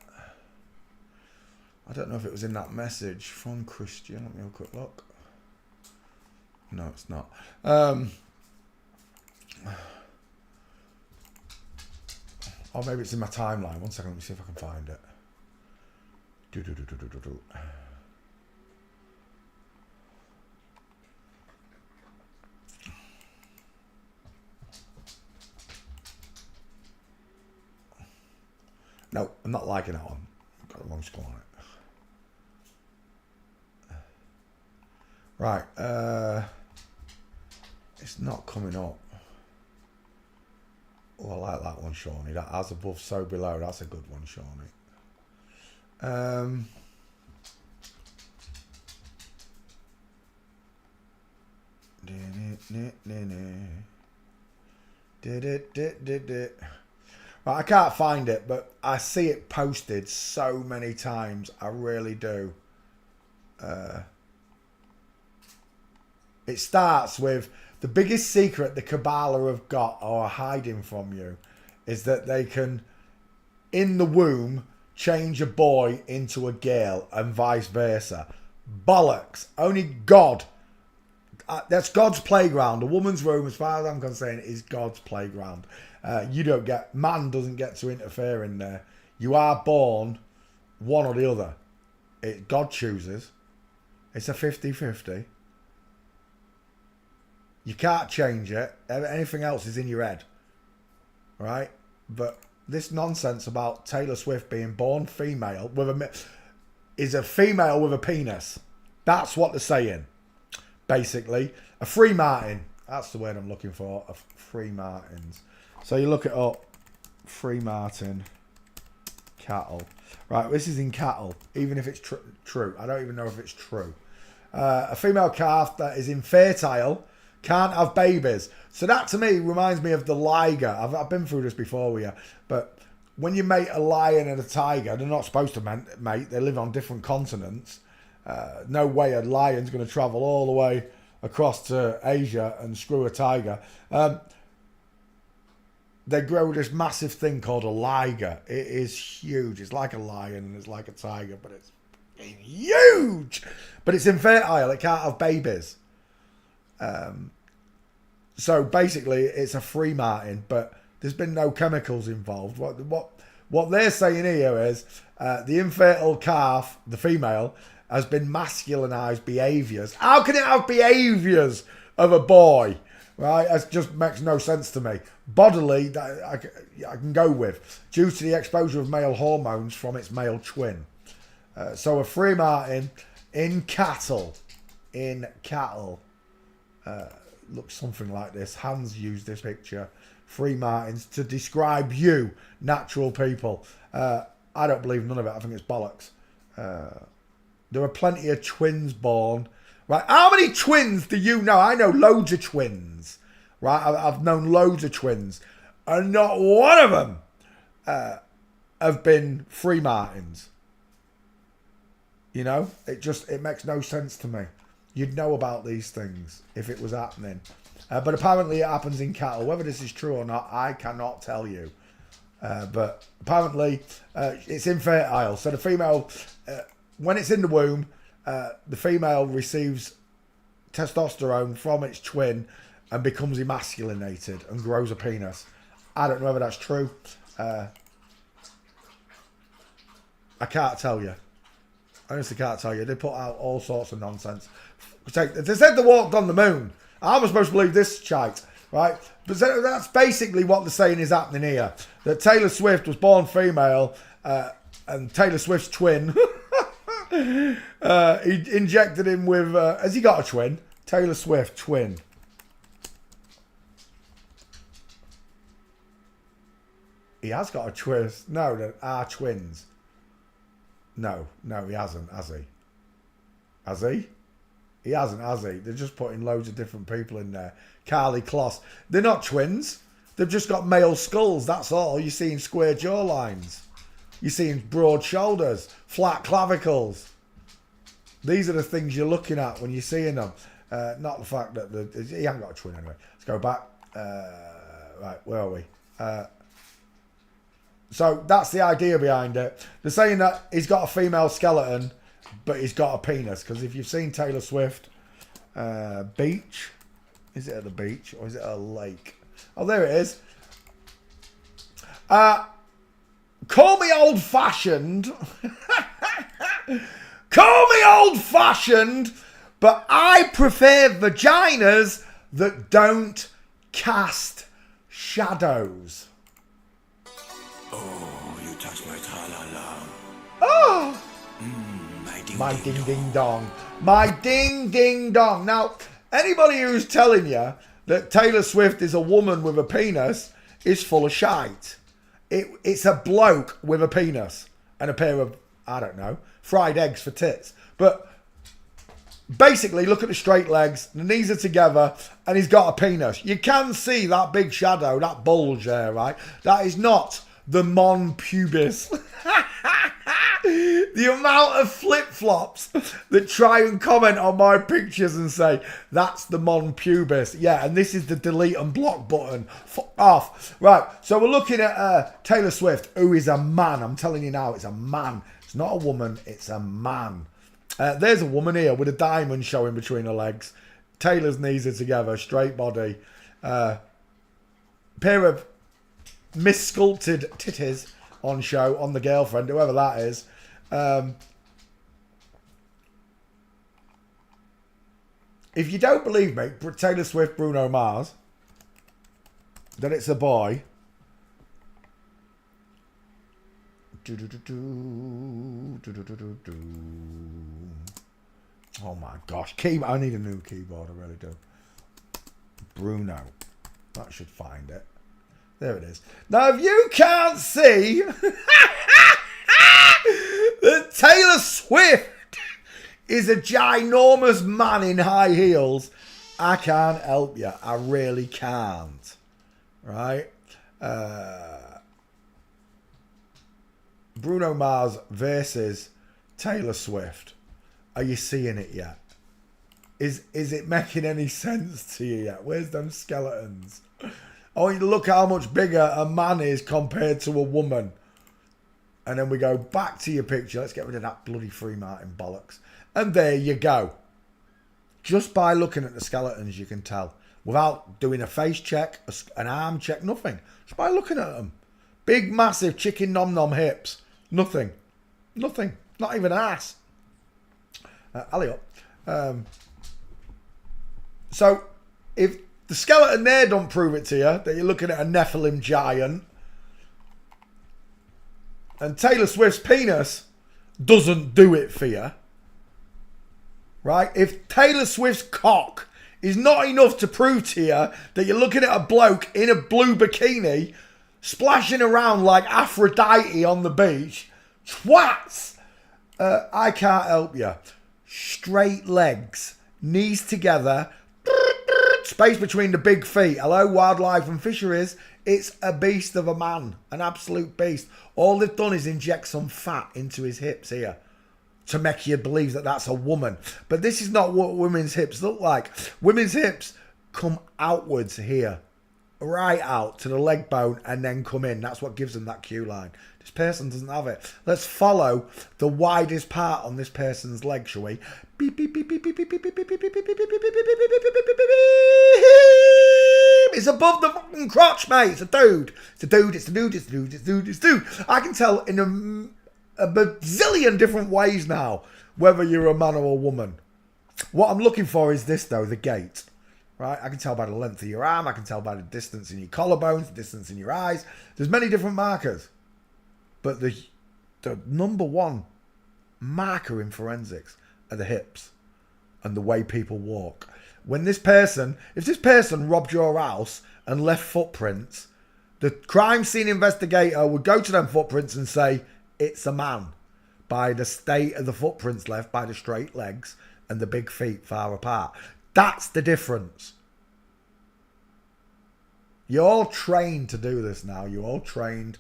I don't know if it was in that message from Christian. Let me have a quick look. No, it's not. Or maybe it's in my timeline. One second, let me see if I can find it. No, I'm not liking that one. I've got the wrong score on it. Right, it's not coming up. Oh, I like that one, Shawnee. That as above, so below. That's a good one, Shawnee. Right, I can't find it, but I see it posted so many times. I really do. It starts with the biggest secret the Kabbalah have got or are hiding from you is that they can, in the womb, change a boy into a girl and vice versa. Bollocks. Only God. That's God's playground. A woman's womb, as far as I'm concerned, is God's playground. Man doesn't get to interfere in there. You are born one or the other. God chooses. It's a 50-50. You can't change it. Anything else is in your head. Right? But this nonsense about Taylor Swift being born female is a female with a penis. That's what they're saying. Basically. A free Martin. That's the word I'm looking for. A free Martins. So you look it up. Free Martin. Cattle. Right, this is in cattle. Even if it's true. I don't even know if it's true. A female calf that is infertile can't have babies. So that to me reminds me of the liger. I've been through this before with you. But when you mate a lion and a tiger, they're not supposed to mate. They live on different continents. No way a lion's going to travel all the way across to Asia and screw a tiger. They grow this massive thing called a liger. It is huge. It's like a lion and it's like a tiger, but it's huge. But it's infertile. It can't have babies. So basically, it's a free Martin, but there's been no chemicals involved. What they're saying here is the infertile calf, the female, has been masculinized behaviors. How can it have behaviors of a boy? Right, that just makes no sense to me. Bodily, I can go with, due to the exposure of male hormones from its male twin. So a free Martin In cattle. In cattle. Looks something like this. Hans used this picture. 3 Martins to describe you, natural people. I don't believe none of it. I think it's bollocks. There are plenty of twins born. Right, how many twins do you know? I know loads of twins. Right, I've known loads of twins. And not one of them have been 3 Martins. You know, it makes no sense to me. You'd know about these things if it was happening. But apparently it happens in cattle. Whether this is true or not, I cannot tell you. But apparently it's infertile. So the female, when it's in the womb, the female receives testosterone from its twin and becomes emasculated and grows a penis. I don't know whether that's true. I can't tell you. I honestly can't tell you. They put out all sorts of nonsense. They said they walked on the moon. How am I supposed to believe this shite? Right? But that's basically what they're saying is happening here. That Taylor Swift was born female and Taylor Swift's twin he injected him with... has he got a twin? Taylor Swift twin. He has got a twin. No, they are twins. No, he hasn't, has he? Has he? He hasn't, has he? They're just putting loads of different people in there. Carly Kloss. They're not twins. They've just got male skulls, that's all. You're seeing square jawlines. You're seeing broad shoulders, flat clavicles. These are the things you're looking at when you're seeing them. Not the fact that he hasn't got a twin anyway. Let's go back. Right, where are we? So that's the idea behind it. They're saying that he's got a female skeleton, but he's got a penis. Because if you've seen Taylor Swift, beach, is it at the beach or is it a lake? Oh, there it is. Call me old-fashioned. Call me old-fashioned, but I prefer vaginas that don't cast shadows. Oh, you touch my tra-la-la. Oh! My ding-ding-dong. My ding-ding-dong. Now, anybody who's telling you that Taylor Swift is a woman with a penis is full of shite. It's a bloke with a penis and a pair of, I don't know, fried eggs for tits. But basically, look at the straight legs. The knees are together and he's got a penis. You can see that big shadow, that bulge there, right? That is not the mon pubis. The amount of flip-flops that try and comment on my pictures and say, that's the mon pubis. Yeah, and this is the delete and block button. Fuck off. Right, so we're looking at Taylor Swift, who is a man. I'm telling you now, it's a man. It's not a woman, it's a man. There's a woman here with a diamond showing between her legs. Taylor's knees are together, straight body. Pair of mis-sculpted titties on show on the girlfriend, whoever that is. If you don't believe me, Taylor Swift, Bruno Mars, then it's a boy. Oh my gosh. I need a new keyboard, I really do. Bruno. That should find it. There it is. Now, if you can't see that Taylor Swift is a ginormous man in high heels, I can't help you. I really can't. Right? Bruno Mars versus Taylor Swift. Are you seeing it yet? Is it making any sense to you yet? Where's them skeletons? I want you to look how much bigger a man is compared to a woman. And then we go back to your picture. Let's get rid of that bloody 3 Martin bollocks. And there you go. Just by looking at the skeletons, you can tell. Without doing a face check, an arm check, nothing. Just by looking at them. Big, massive chicken nom-nom hips. Nothing. Nothing. Not even an ass. Alley up. So, if the skeleton there don't prove it to you, that you're looking at a Nephilim giant, and Taylor Swift's penis doesn't do it for you, right? If Taylor Swift's cock is not enough to prove to you that you're looking at a bloke in a blue bikini splashing around like Aphrodite on the beach, twats, I can't help you. Straight legs, knees together, space between the big feet. Hello, wildlife and fisheries. It's a beast of a man, an absolute beast. All they've done is inject some fat into his hips here to make you believe that that's a woman. But this is not what women's hips look like. Women's hips come outwards here, right out to the leg bone and then come in. That's what gives them that Q line. This person doesn't have it. Let's follow the widest part on this person's leg, shall we? It's above the fucking crotch, mate. It's a dude. It's a dude. It's a dude. It's a dude. It's a dude. It's a dude. I can tell in a bazillion different ways now whether you're a man or a woman. What I'm looking for is this, though, the gait. Right? I can tell by the length of your arm. I can tell by the distance in your collarbones, the distance in your eyes. There's many different markers. But the number one marker in forensics are the hips and the way people walk. When if this person robbed your house and left footprints, the crime scene investigator would go to them footprints and say, it's a man, by the state of the footprints left, by the straight legs and the big feet far apart. That's the difference. You're all trained to do this now. You're all trained.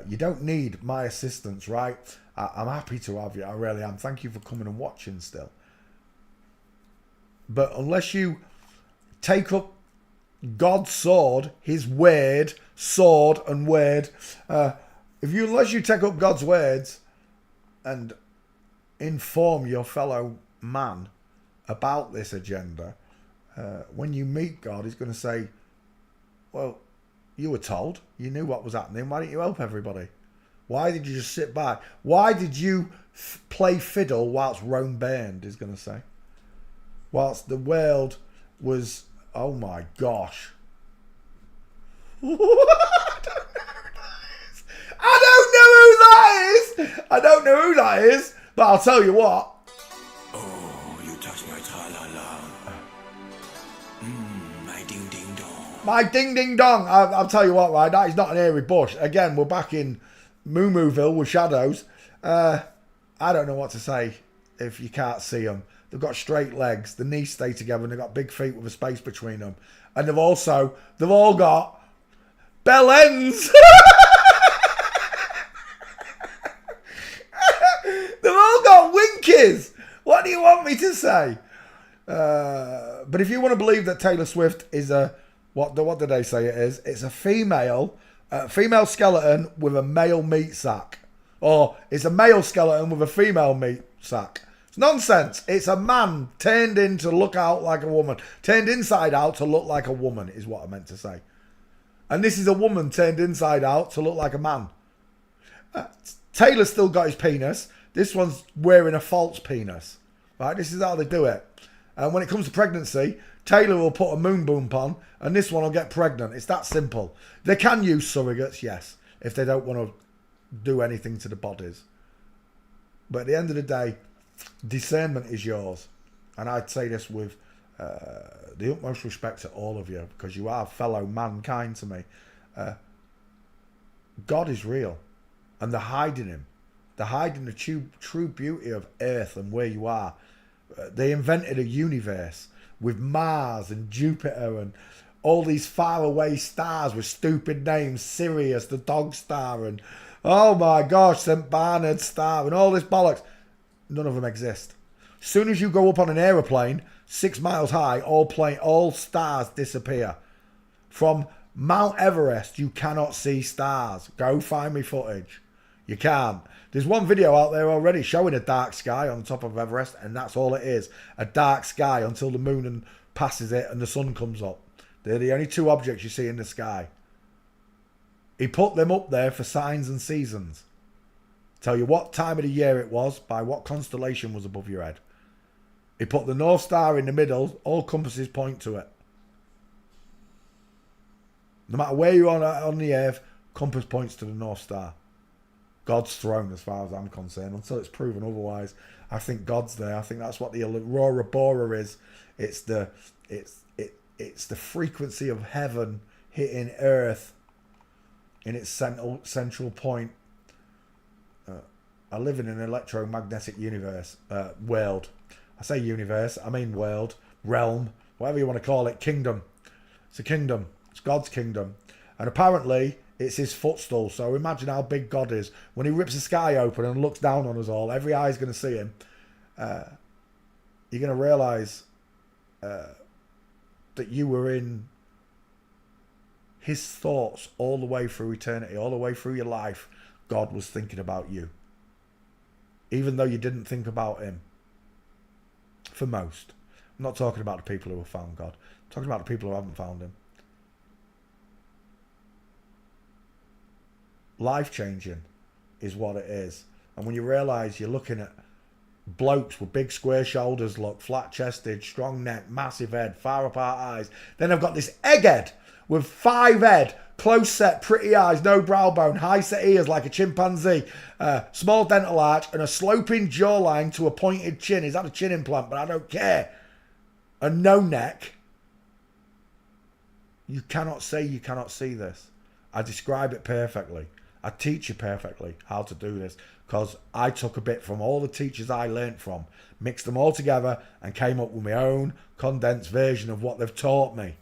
You don't need my assistance, right? I'm happy to have you. I really am. Thank you for coming and watching still. But unless you take up God's sword, his word, sword and word, unless you take up God's words and inform your fellow man about this agenda, when you meet God, he's going to say, well, you were told, you knew what was happening. Why didn't you help everybody? Why did you just sit by? Why did you play fiddle whilst Rome burned, he's going to say. Whilst the world was, oh my gosh. I don't know who that is, but I'll tell you what. Oh, you touch my tra-la-la. My ding-ding-dong. My ding-ding-dong. I'll tell you what, right, that is not an airy bush. Again, we're back in Moo Mooville with shadows. I don't know what to say if you can't see them. They've got straight legs, the knees stay together, and they've got big feet with a space between them. And they've all got bell ends. They've all got winkies. What do you want me to say? But if you want to believe that Taylor Swift is what did they say it is? It's a female skeleton with a male meat sack. Or it's a male skeleton with a female meat sack. It's nonsense. It's a man turned in to look out like a woman. Turned inside out to look like a woman is what I meant to say. And this is a woman turned inside out to look like a man. Taylor's still got his penis. This one's wearing a false penis. Right? This is how they do it. And when it comes to pregnancy, Taylor will put a moon boom on and this one will get pregnant. It's that simple. They can use surrogates, yes, if they don't want to do anything to the bodies. But at the end of the day, discernment is yours. And I'd say this with the utmost respect to all of you, because you are fellow mankind to me. God is real. And they're hiding him. They're hiding the true beauty of Earth and where you are. They invented a universe with Mars and Jupiter and all these faraway stars with stupid names. Sirius, the dog star, and oh my gosh, St. Bernard star, and all this bollocks. None of them exist. As soon as you go up on an aeroplane 6 miles high, all stars disappear. From Mount Everest, you cannot see stars. Go find me footage. You can't. There's one video out there already showing a dark sky on top of Everest, and that's all it is. A dark sky until the moon passes it and the sun comes up. They're the only two objects you see in the sky. He put them up there for signs and seasons. Tell you what time of the year it was by what constellation was above your head. He put the North Star in the middle. All compasses point to it. No matter where you are on the earth, compass points to the North Star. God's throne as far as I'm concerned. Until it's proven otherwise, I think God's there. I think that's what the Aurora Bora is. It's the frequency of heaven hitting earth in its central point. I live in an electromagnetic universe, world. I say universe, I mean world, realm, whatever you want to call it, kingdom. It's a kingdom. It's God's kingdom. And apparently, it's his footstool. So imagine how big God is. When he rips the sky open and looks down on us all, every eye's going to see him. You're going to realise that you were in his thoughts all the way through eternity, all the way through your life. God was thinking about you. Even though you didn't think about him. For most. I'm not talking about the people who have found God. I'm talking about the people who haven't found him. Life-changing is what it is. And when you realise you're looking at blokes with big square shoulders, look, flat-chested, strong neck, massive head, far apart eyes. Then I've got this egghead with 5 head, close set, pretty eyes, no brow bone, high set ears like a chimpanzee, small dental arch, and a sloping jawline to a pointed chin. He's had a chin implant, but I don't care. And no neck. You cannot say you cannot see this. I describe it perfectly. I teach you perfectly how to do this because I took a bit from all the teachers I learnt from, mixed them all together and came up with my own condensed version of what they've taught me.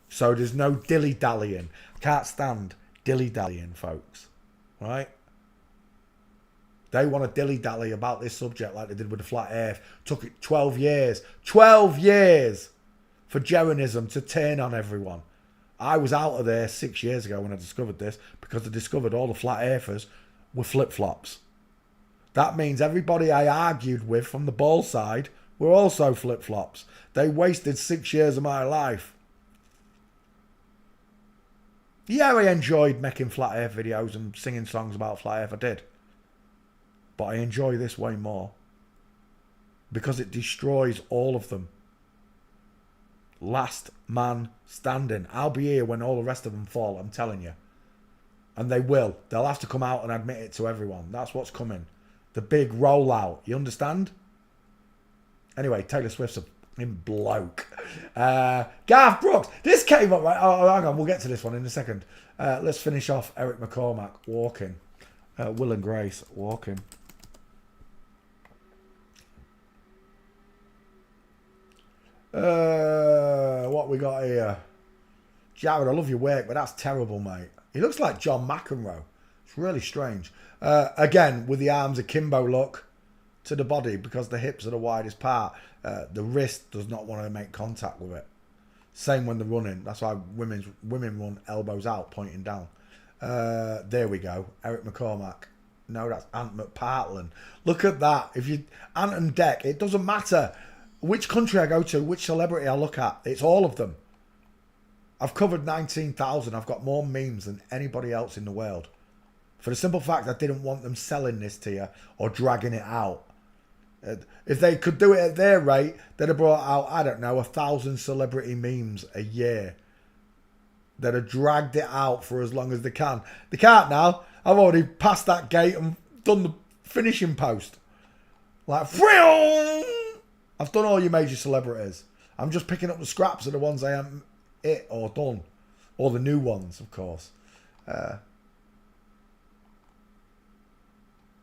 So there's no dilly-dallying. I can't stand dilly-dallying, folks. Right? They want to dilly-dally about this subject like they did with the flat earth. Took it 12 years. 12 years for Jeranism to turn on everyone. I was out of there 6 years ago when I discovered this because I discovered all the flat earthers were flip-flops. That means everybody I argued with from the ball side were also flip-flops. They wasted 6 years of my life. Yeah, I enjoyed making flat earth videos and singing songs about flat earth. I did. But I enjoy this way more. Because it destroys all of them. Last man standing. I'll be here when all the rest of them fall, I'm telling you. And they will. They'll have to come out and admit it to everyone. That's what's coming. The big rollout. You understand? Anyway, Taylor Swift's a bloke. Garth Brooks. This came up, right? Oh, hang on. We'll get to this one in a second. Let's finish off Eric McCormack, Walking. Will and Grace, Walking. What we got here? Jared, I love your work, but that's terrible, mate. He looks like John McEnroe. It's really strange. Again, with the arms akimbo look to the body because the hips are the widest part. The wrist does not want to make contact with it. Same when they're running. That's why women run elbows out, pointing down. There we go. Eric McCormack. No, that's Ant McPartland. Look at that. If you Ant and Dec, it doesn't matter which country I go to, which celebrity I look at. It's all of them. I've covered 19,000. I've got more memes than anybody else in the world. For the simple fact I didn't want them selling this to you or dragging it out. If they could do it at their rate, they'd have brought out, I don't know, 1,000 celebrity memes a year. They'd have dragged it out for as long as they can. They can't now. I've already passed that gate and done the finishing post. Like, I've done all your major celebrities. I'm just picking up the scraps of the ones I haven't hit or done. Or the new ones, of course.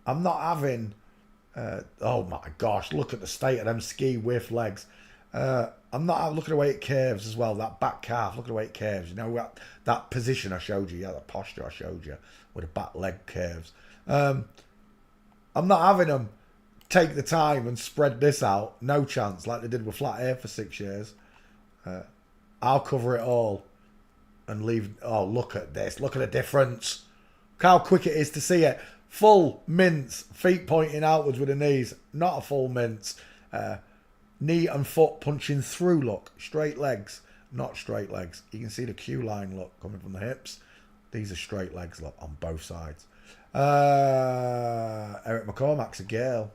I'm not having... oh my gosh, look at the state of them ski whiff legs. I'm not looking at the way it curves as well. That back calf, look at the way it curves. You know, that position I showed you, yeah, that posture I showed you, where the back leg curves. I'm not having them take the time and spread this out. No chance, like they did with flat earth for 6 years. I'll cover it all and leave. Oh, look at this. Look at the difference. Look how quick it is to see it. Full mince, feet pointing outwards with the knees. Not a full mince. Knee and foot punching through, look. Straight legs, not straight legs. You can see the Q line, look, coming from the hips. These are straight legs, look, on both sides. Eric McCormack's a girl.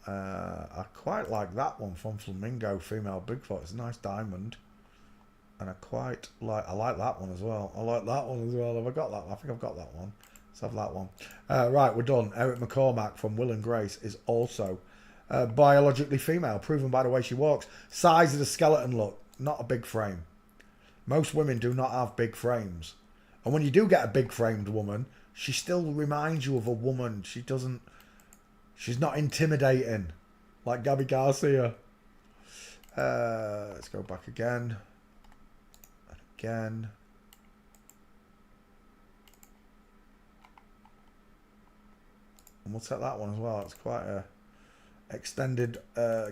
I quite like that one from Flamingo, female Bigfoot. It's a nice diamond. And I like that one as well. I like that one as well. Have I got that? I think I've got that one. Let's have that one. Right, we're done. Eric McCormack from Will and Grace is also biologically female, proven by the way she walks. Size of the skeleton look, not a big frame. Most women do not have big frames. And when you do get a big framed woman, she still reminds you of a woman. She's not intimidating like Gabby Garcia. Let's go back again. And again. And we'll take that one as well. It's quite a extended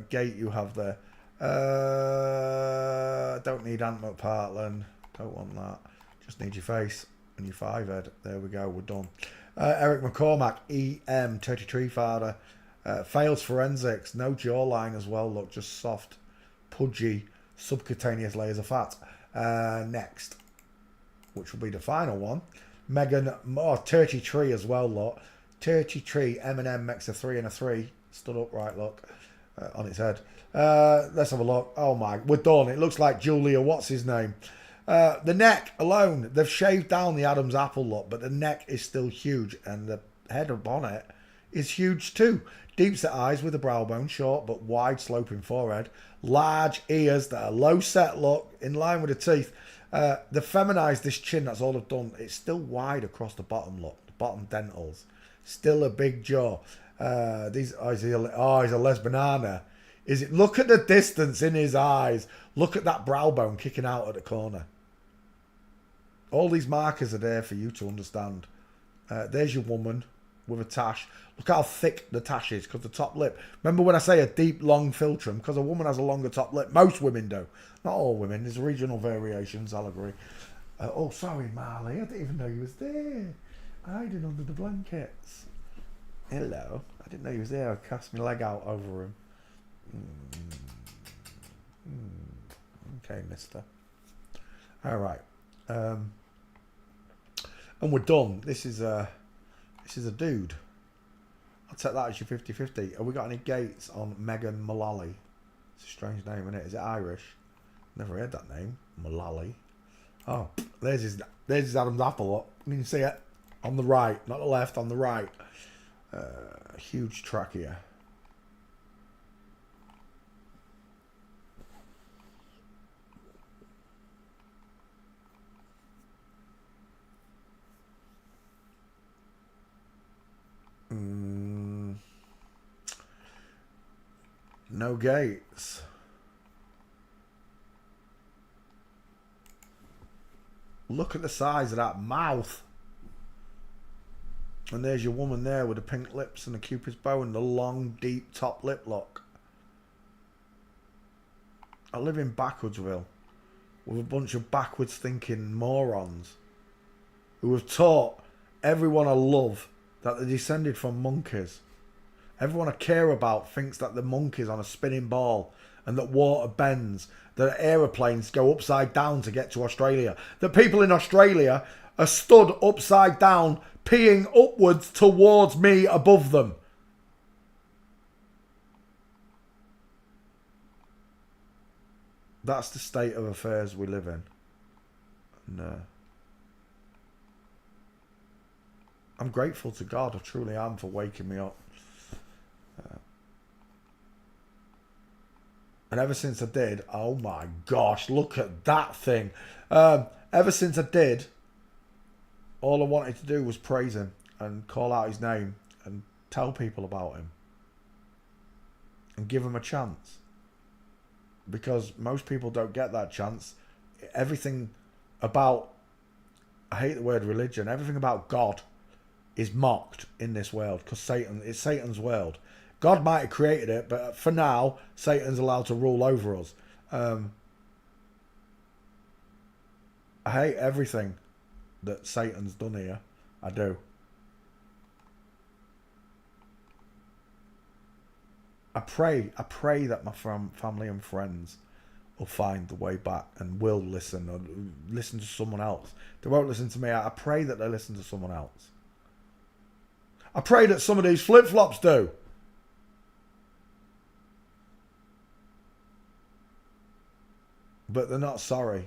gait you have there. Don't need Ant McPartland. Don't want that. Just need your face and your five head. There we go. We're done. Eric McCormack, EM, 33 father. Fails forensics. No jawline as well. Look, just soft, pudgy, subcutaneous layers of fat. Next, which will be the final one. Megan, 33 as well, look. 33, Eminem makes a 3 and a 3. Stood upright, look, on its head. Let's have a look. Oh my, we're done. It looks like Julia, what's his name? The neck alone, they've shaved down the Adam's apple look, but the neck is still huge, and the head on it is huge too. Deep set eyes with a brow bone, short but wide sloping forehead, large ears that are low set look, in line with the teeth. They feminized this chin, that's all they've done. It's still wide across the bottom look, the bottom dentals. Still a big jaw. He's a Les Banana. Is it? Look at the distance in his eyes. Look at that brow bone kicking out at the corner. All these markers are there for you to understand. There's your woman with a tash. Look how thick the tash is, because the top lip. Remember when I say a deep, long philtrum? Because a woman has a longer top lip. Most women do. Not all women. There's regional variations, I'll agree. Oh, sorry, Marley. I didn't even know you was there. Hiding under the blankets. Hello. I didn't know he was there. I cast my leg out over him. Okay, mister. Alright. And we're done. This is a dude. I'll take that as your 50-50. Have we got any gates on Megan Mullally? It's a strange name, isn't it? Is it Irish? Never heard that name. Mullally. Oh, there's his Adam's apple. You can see it. On the right, not the left, on the right. Huge trachea. No gates. Look at the size of that mouth. And there's your woman there with the pink lips and the cupid's bow and the long, deep top lip lock. I live in Backwoodsville with a bunch of backwards thinking morons who have taught everyone I love that they're descended from monkeys. Everyone I care about thinks that the monkey's on a spinning ball and that water bends, that aeroplanes go upside down to get to Australia, that people in Australia are stood upside down peeing upwards towards me above them. That's the state of affairs we live in. And, I'm grateful to God, I truly am, for waking me up. And ever since I did, oh my gosh, look at that thing. Ever since I did, all I wanted to do was praise him and call out his name and tell people about him and give him a chance. Because most people don't get that chance. Everything about, I hate the word religion, everything about God is mocked in this world because it's Satan's world. God might have created it, but for now, Satan's allowed to rule over us. I hate everything that Satan's done here. I do. I pray that my family and friends will find the way back and will listen or listen to someone else. They won't listen to me. I pray that they listen to someone else. I pray that some of these flip-flops do. But they're not sorry.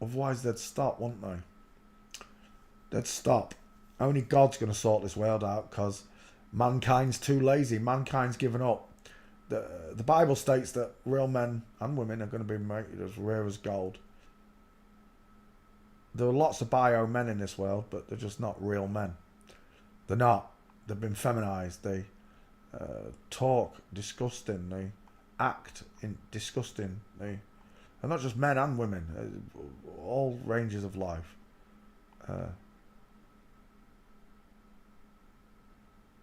Otherwise they'd stop, wouldn't they? They'd stop. Only God's going to sort this world out because mankind's too lazy. Mankind's given up. The Bible states that real men and women are going to be made as rare as gold. There are lots of bio men in this world, but they're just not real men. They're not. They've been feminized. They talk disgusting. They act disgusting. They're not just men and women. All ranges of life.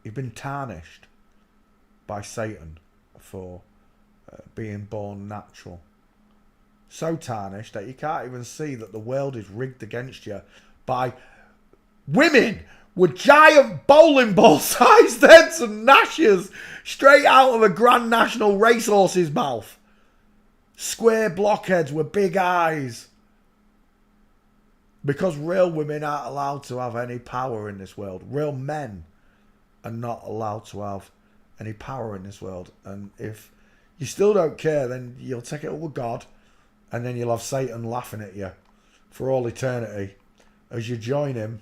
You've been tarnished by Satan for being born natural. So tarnished that you can't even see that the world is rigged against you by women with giant bowling ball sized heads and gnashes straight out of a Grand National racehorse's mouth. Square blockheads with big eyes. Because real women aren't allowed to have any power in this world. Real men are not allowed to have any power in this world. And if you still don't care, then you'll take it up with God, and then you'll have Satan laughing at you for all eternity as you join him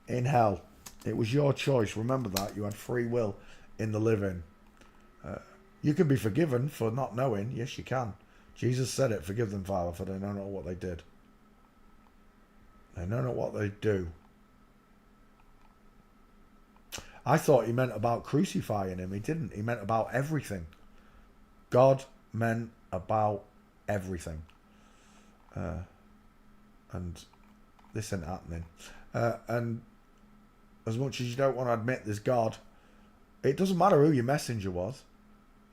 in hell. It was your choice. Remember that. You had free will in the living. You can be forgiven for not knowing. Yes, you can. Jesus said it. Forgive them, Father, for they know not what they did. They know not what they do. I thought he meant about crucifying him. He didn't. He meant about everything. God meant about everything. And this ain't happening. And as much as you don't want to admit there's God, it doesn't matter who your messenger was.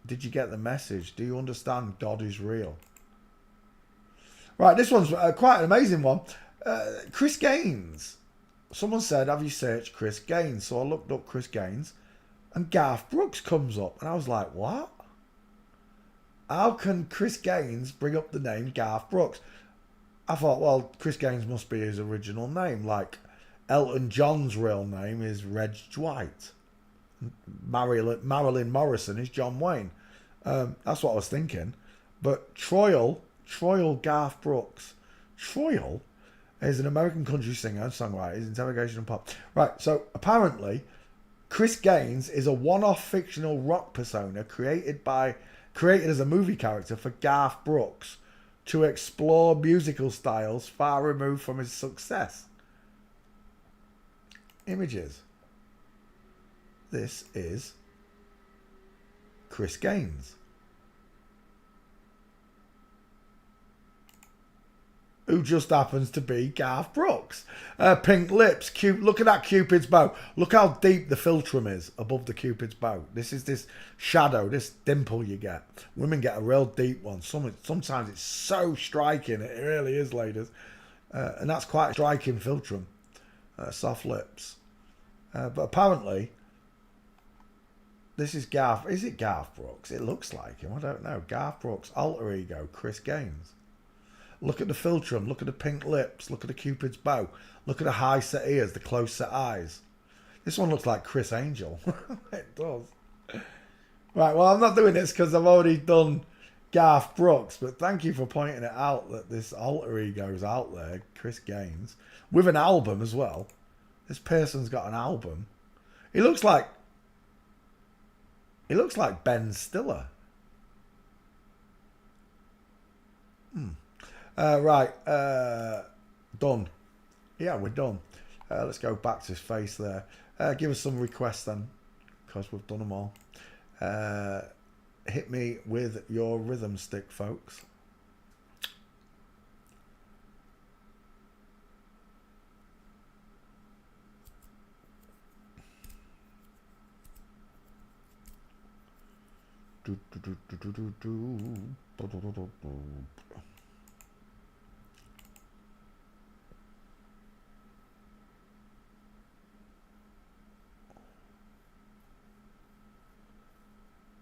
Did you get the message? Do you understand God is real? Right, this one's quite an amazing one. Chris Gaines. Someone said, have you searched Chris Gaines? So I looked up Chris Gaines and Garth Brooks comes up. And I was like, what? How can Chris Gaines bring up the name Garth Brooks? I thought, well, Chris Gaines must be his original name. Like Elton John's real name is Reg Dwight. Marilyn Morrison is John Wayne. That's what I was thinking. But Troyal Garth Brooks. Troyal is an American country singer and songwriter. He's interrogation and pop. Right, so apparently Chris Gaines is a one-off fictional rock persona created as a movie character for Garth Brooks to explore musical styles far removed from his success. Images. This is Chris Gaines, who just happens to be Garth Brooks. Pink lips, cute. Look at that Cupid's bow. Look how deep the philtrum is above the Cupid's bow. This is this shadow, this dimple you get. Women get a real deep one. Sometimes it's so striking. It really is, ladies. And that's quite a striking philtrum. Soft lips. But apparently, this is Garth. Is it Garth Brooks? It looks like him. I don't know. Garth Brooks, alter ego, Chris Gaines. Look at the philtrum. Look at the pink lips. Look at the Cupid's bow. Look at the high set ears, the close set eyes. This one looks like Chris Angel. It does. Right, well, I'm not doing this because I've already done Garth Brooks, but thank you for pointing it out that this alter ego is out there, Chris Gaines, with an album as well. This person's got an album. He looks like Ben Stiller. Right, done. Yeah, we're done. Let's go back to his face there. Give us some requests then, because we've done them all. Hit me with your rhythm stick, folks.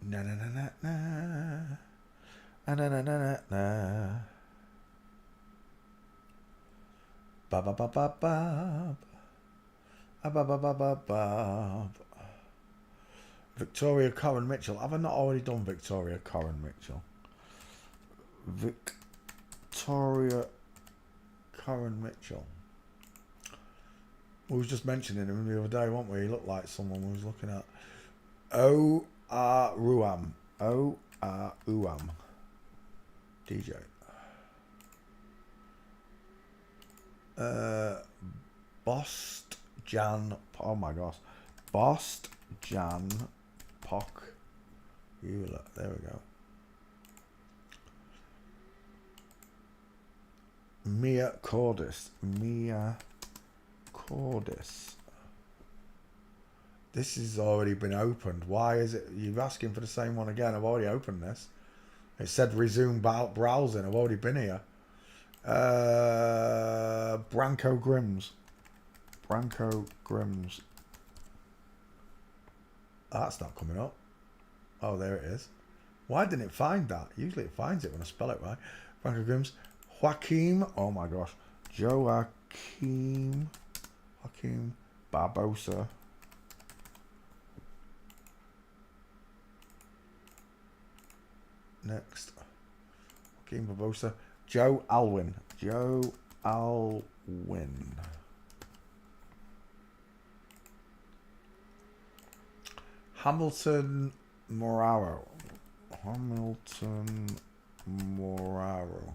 Na na na na na na na na na na ba ba ba ba ba ba ba ba ba ba. Victoria Coren Mitchell. Have I not already done Victoria Coren Mitchell? Victoria Coren Mitchell. We was just mentioning him the other day, weren't we? He looked like someone we was looking at. O.R.Ruam. O.R.Ruam. DJ. Bost Jan. Oh my gosh. Bost Jan Pock. You look. There we go. Mia Cordis. Mia Cordis. This has already been opened. Why is it? You're asking for the same one again. I've already opened this. It said resume browsing. I've already been here. Branko Grims. Branko Grims. Oh, that's not coming up. Oh, there it is. Why didn't it find that? Usually it finds it when I spell it right. Branko Grims. Joaquim. Oh my gosh. Joaquim Barbosa. Next. Joaquim Barbosa. Joe Alwyn. Joe Alwyn. Hamilton Moraro. Hamilton Moraro.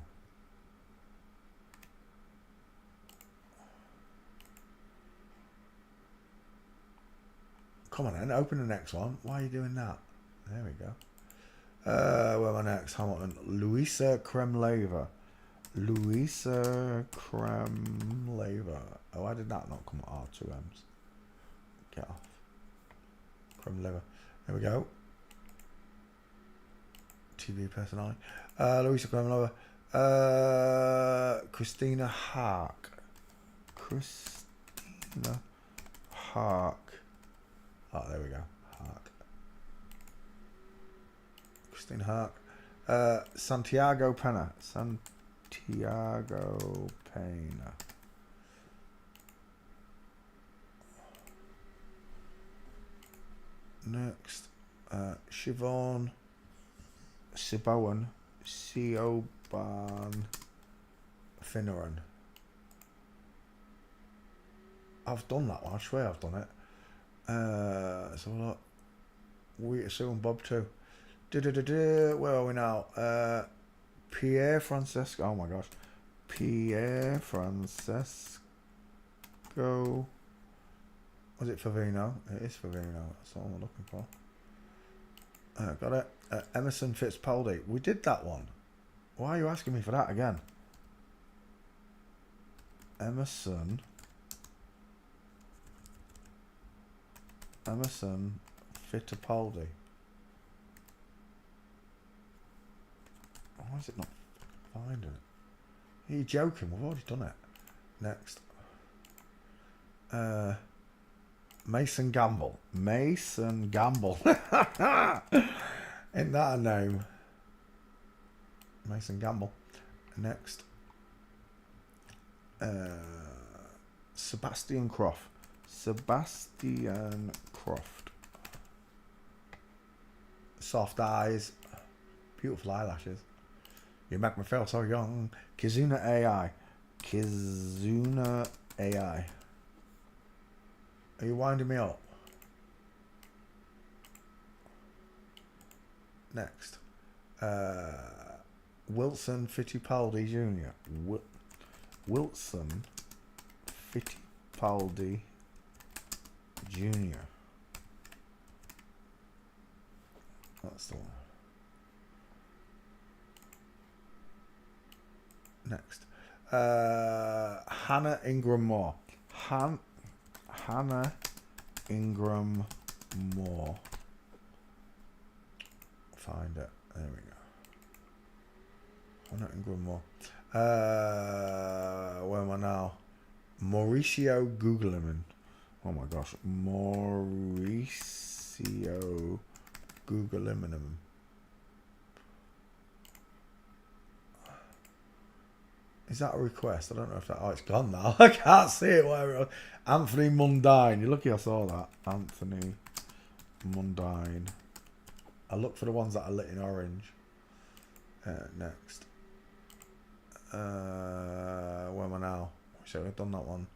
Come on then, open the next one. Why are you doing that? There we go. Where am I next? Hamilton. Luisa Kremleva. Luisa Kremleva. Oh, why did that not come at R2Ms? Get off. Kremleva. There we go. TV personality. Luisa Kremleva. Christina Hark. Christina Hark. Oh, there we go. Hark. Christine Hark. Santiago Pena. Santiago Pena. Next. Siobhan Sibowan. Siobhan Finneran. I've done that one. I swear I've done it. So look. We assume Bob too. Where are we now? Pierre Francesco. Oh my gosh. Pierre Francesco. Was it Favino? It is Favino. That's all I'm looking for. Got it. Emerson Fitzpatrick. We did that one. Why are you asking me for that again? Emerson Fittipaldi. Why is it not finding it? Are you joking? We've already done it. Next. Mason Gamble. Mason Gamble. Ain't that a name? Mason Gamble. Next. Sebastian Croft. Sebastian Croft. Soft eyes. Beautiful eyelashes. You make me feel so young. Kizuna AI. Kizuna AI. Are you winding me up? Next. Wilson Fittipaldi Jr. Wilson Fittipaldi Jr. That's the one. Next. Hannah Ingram Moore. Hannah Ingram Moore. Find it. There we go. Hannah Ingram Moore. Where am I now? Mauricio Guglielmin. Oh my gosh. Mauricio Guglielmin. Is that a request? I don't know if that... Oh, it's gone now. I can't see it. Whatever. Anthony Mundine. You're lucky I saw that. Anthony Mundine. I look for the ones that are lit in orange. Next. Where am I now? So I've done that one.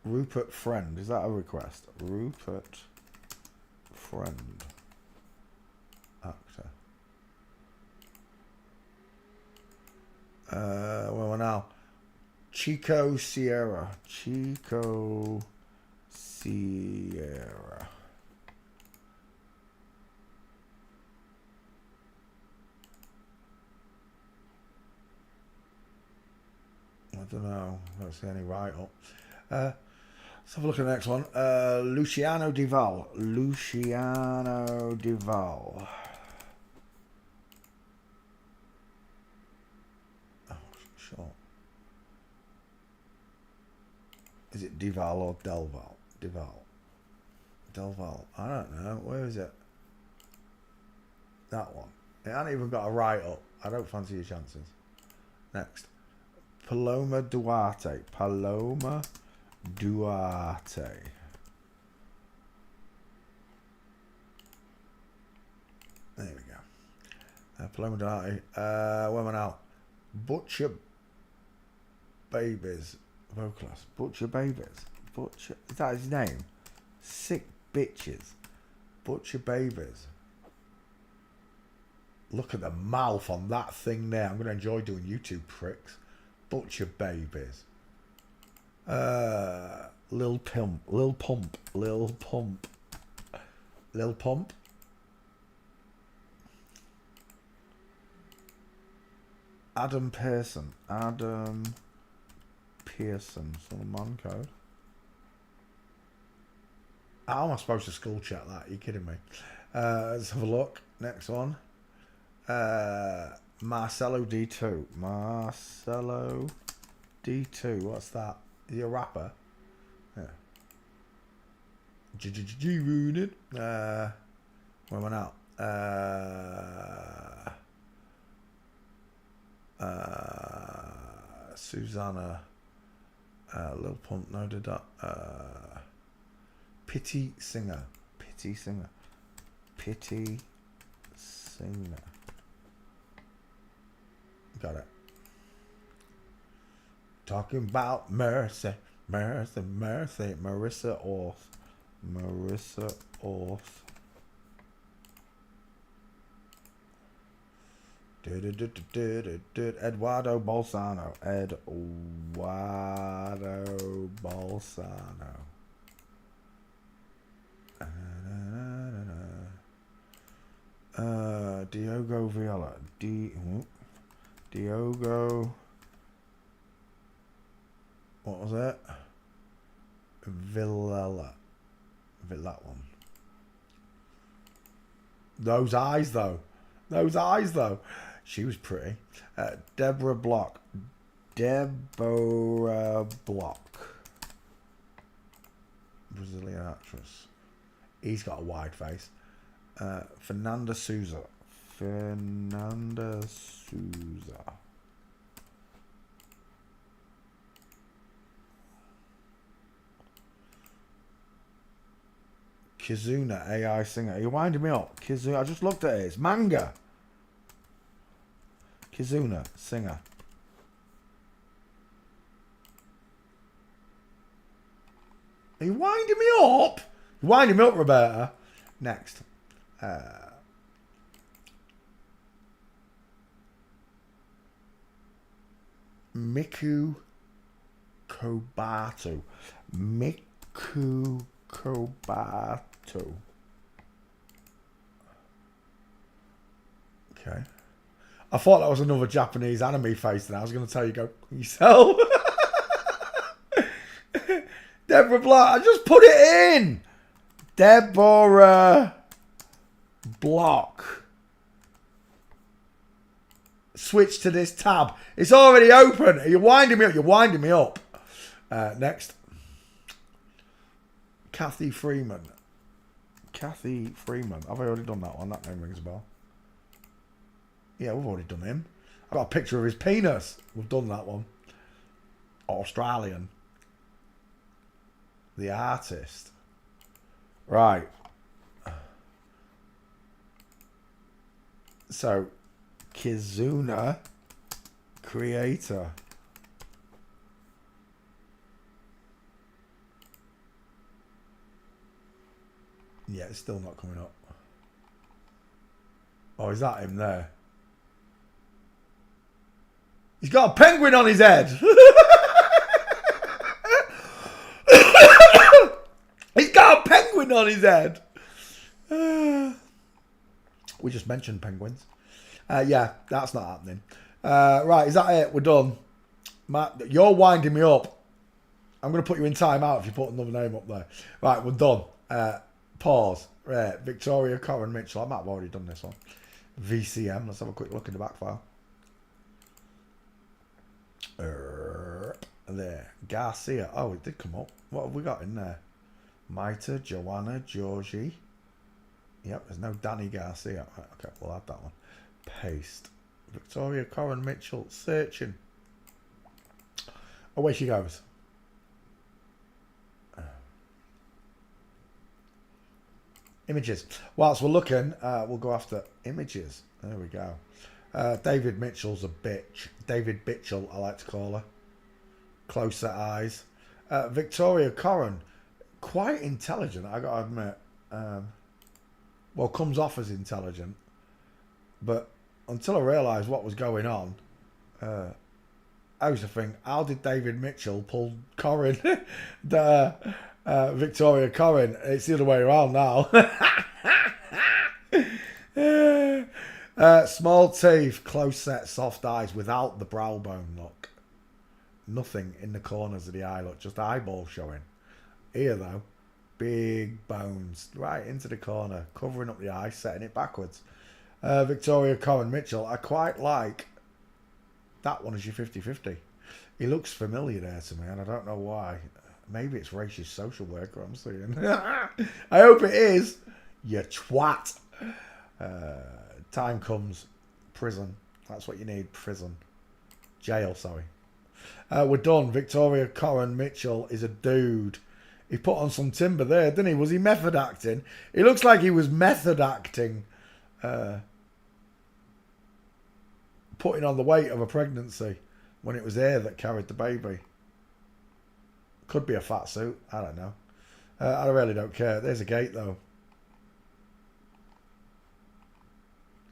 Rupert Friend. Is that a request? Rupert Friend. Actor. Where we're now. Chico Sierra. Chico Sierra. I don't know. I don't see any write up. Let's have a look at the next one. Luciano Duval. Luciano Duval. Oh, sure. Is it Duval or Delval? Duval. Delval. I don't know. Where is it? That one. It hasn't even got a write up. I don't fancy your chances. Next. Paloma Duarte. Paloma Duarte. There we go. Paloma Duarte. Where am I now? Butcher Babies. Vocalist. Butcher Babies. Butcher. Is that his name? Sick bitches. Butcher Babies. Look at the mouth on that thing there. I'm going to enjoy doing YouTube tricks. Butcher Babies. Lil Pump. Lil Pump. Lil Pump. Lil Pump. Adam Pearson. Adam Pearson. Some man code. How am I supposed to school check that? Are you kidding me? Let's have a look. Next one. Marcelo D2. Marcelo D2. What's that? Is he a rapper? Yeah. G-Rooted. Where am I now? Susanna. Lil Pump. No, did that. Pity Singer. Pity Singer. Pity Singer. Got it. Talking about mercy, mercy, mercy. Marissa Orth. Marissa Orth. Eduardo Bolzano. Eduardo Bolzano. Diogo Viola. Diogo. What was it? Villela. That one. Those eyes though. Those eyes though. She was pretty. Deborah Block. Deborah Block. Brazilian actress. He's got a wide face. Fernanda Souza. Fernanda Souza. Kizuna, AI singer. Are you winding me up? Kizuna, I just looked at it. It's manga. Kizuna, singer. Are you winding me up? You're winding me up, Roberta. Next. Miku Kobato. Miku Kobato. Okay. I thought that was another Japanese anime face, and I was going to tell you, go yourself. Deborah Block. I just put it in. Deborah Block. Switch to this tab. It's already open. Are you winding me up? You're winding me up. Next. Kathy Freeman. Kathy Freeman. Have I already done that one? That name rings a bell. Yeah, we've already done him. I've got a picture of his penis. We've done that one. Australian. The artist. Right. So, Kizuna, creator. Yeah, it's still not coming up. Oh, is that him there? He's got a penguin on his head. He's got a penguin on his head. We just mentioned penguins. Yeah, that's not happening. Right, is that it? We're done. Matt, you're winding me up. I'm going to put you in time out if you put another name up there. Right, we're done. Pause. Right, Victoria Coren Mitchell. I might have already done this one. VCM. Let's have a quick look in the back file. There. Garcia. Oh, it did come up. What have we got in there? Maita, Joanna, Georgie. Yep, there's no Danny Garcia. Right, okay, we'll add that one. Paste. Victoria Coren Mitchell. Searching. Away she goes. Images. Whilst we're looking, we'll go after images. There we go. David Mitchell's a bitch. David Bitchell, I like to call her. Close set eyes. Victoria Coren, quite intelligent, I gotta admit. Well, comes off as intelligent. But until I realised what was going on, I used to think, how did David Mitchell pull Coren, Victoria Coren? It's the other way around now. Small teeth, close set, soft eyes without the brow bone look. Nothing in the corners of the eye look, just eyeball showing. Here though, big bones right into the corner, covering up the eye, setting it backwards. Victoria Coren Mitchell, I quite like that one as your 50-50. He looks familiar there to me, and I don't know why. Maybe it's racist social worker I'm seeing. I hope it is. You twat. Time comes. Prison. That's what you need. Prison. Jail, sorry. We're done. Victoria Coren Mitchell is a dude. He put on some timber there, didn't he? Was he method acting? It looks like he was method acting. Putting on the weight of a pregnancy when it was air that carried the baby. Could be a fat suit. I don't know. I really don't care. There's a gate though.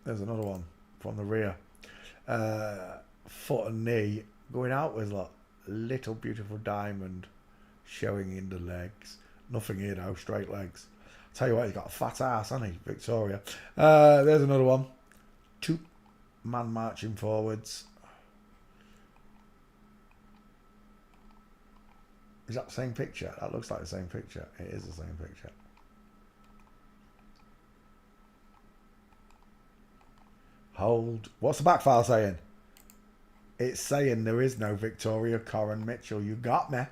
There's another one from the rear. Foot and knee going out with like little beautiful diamond showing in the legs. Nothing here though. Straight legs. Tell you what, he's got a fat ass, hasn't he, Victoria? There's another one. Two man marching forwards. Is that the same picture? That looks like the same picture. It is the same picture. Hold. What's the back file saying? It's saying there is no Victoria Coren Mitchell. You got me.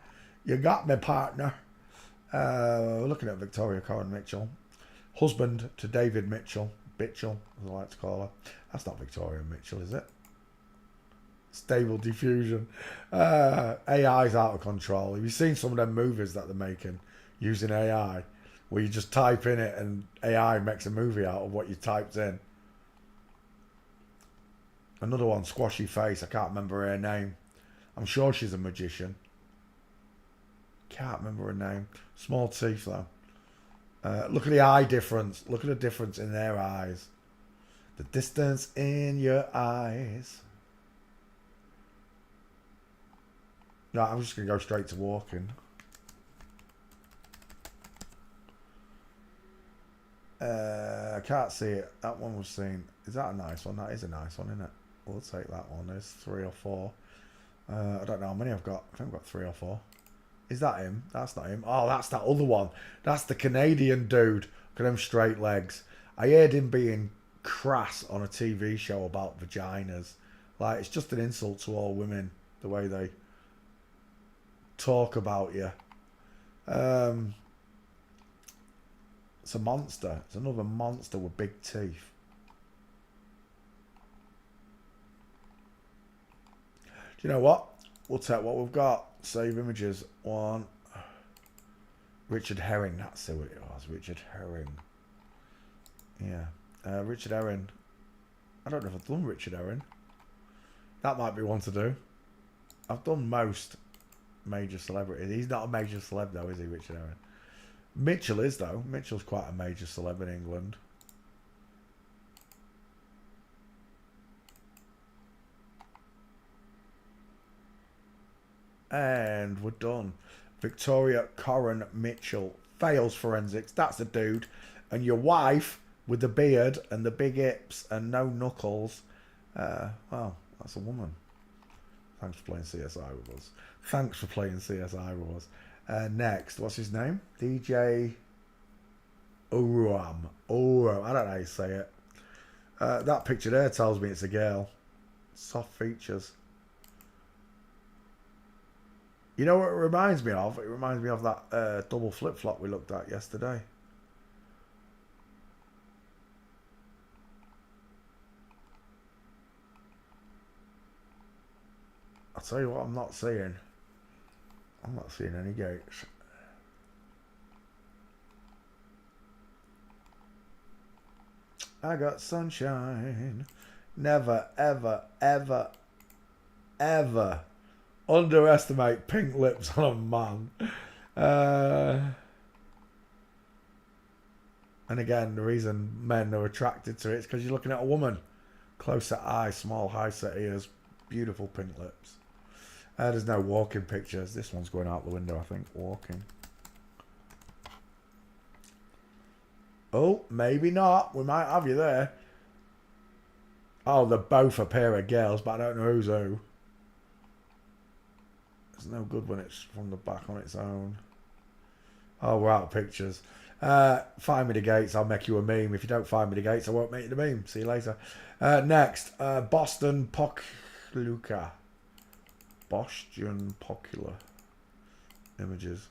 You got me, partner. Looking at Victoria Coren Mitchell. Husband to David Mitchell. Bitchell, as I like to call her. That's not Victoria Mitchell, is it? Stable diffusion. AI's out of control. Have you seen some of them movies that they're making using AI? Where you just type in it and AI makes a movie out of what you typed in. Another one, squashy face. I can't remember her name. I'm sure she's a magician. Can't remember her name. Small teeth though. Look at the eye difference. Look at the difference in their eyes. The distance in your eyes. No, I'm just going to go straight to walking. I can't see it. That one was seen. Is that a nice one? That is a nice one, isn't it? We'll take that one. There's 3 or 4. I don't know how many I've got. I think I've got 3 or 4. Is that him? That's not him. Oh, that's that other one. That's the Canadian dude. Look at them straight legs. I heard him being crass on a TV show about vaginas. Like, it's just an insult to all women, the way they talk about you. It's a monster. It's another monster with big teeth. Do you know what? We'll take what we've got. Save images. One. Richard Herring. That's who it was. Richard Herring. Yeah. Richard Herring. I don't know if I've done Richard Herring. That might be one to do. I've done most major celebrities. He's not a major celeb though, is he, Richard Herring? Mitchell is, though. Mitchell's quite a major celeb in England. And we're done. Victoria Coren Mitchell fails forensics. That's a dude. And your wife with the beard and the big hips and no knuckles. Well, that's a woman. Thanks for playing CSI with us. Thanks for playing CSI with us. Next, what's his name? DJ Uruam. Uruam. I don't know how you say it. That picture there tells me it's a girl. Soft features. You know what it reminds me of? It reminds me of that double flip-flop we looked at yesterday. I'll tell you what I'm not seeing. I'm not seeing any gates. I got sunshine. Never, ever, ever, ever underestimate pink lips on a man. And again, the reason men are attracted to it is because you're looking at a woman. Close set eye, small high set ears, beautiful pink lips. There's no walking pictures. This one's going out the window, I think. Walking. Oh, maybe not. We might have you there. Oh, they're both a pair of girls, but I don't know who's who. It's no good when it's from the back on its own. Oh, we're out of pictures. Find me the gates, I'll make you a meme. If you don't find me the gates, I won't make you the meme. See you later. Next, Boston Pokluka. Boston Popular images.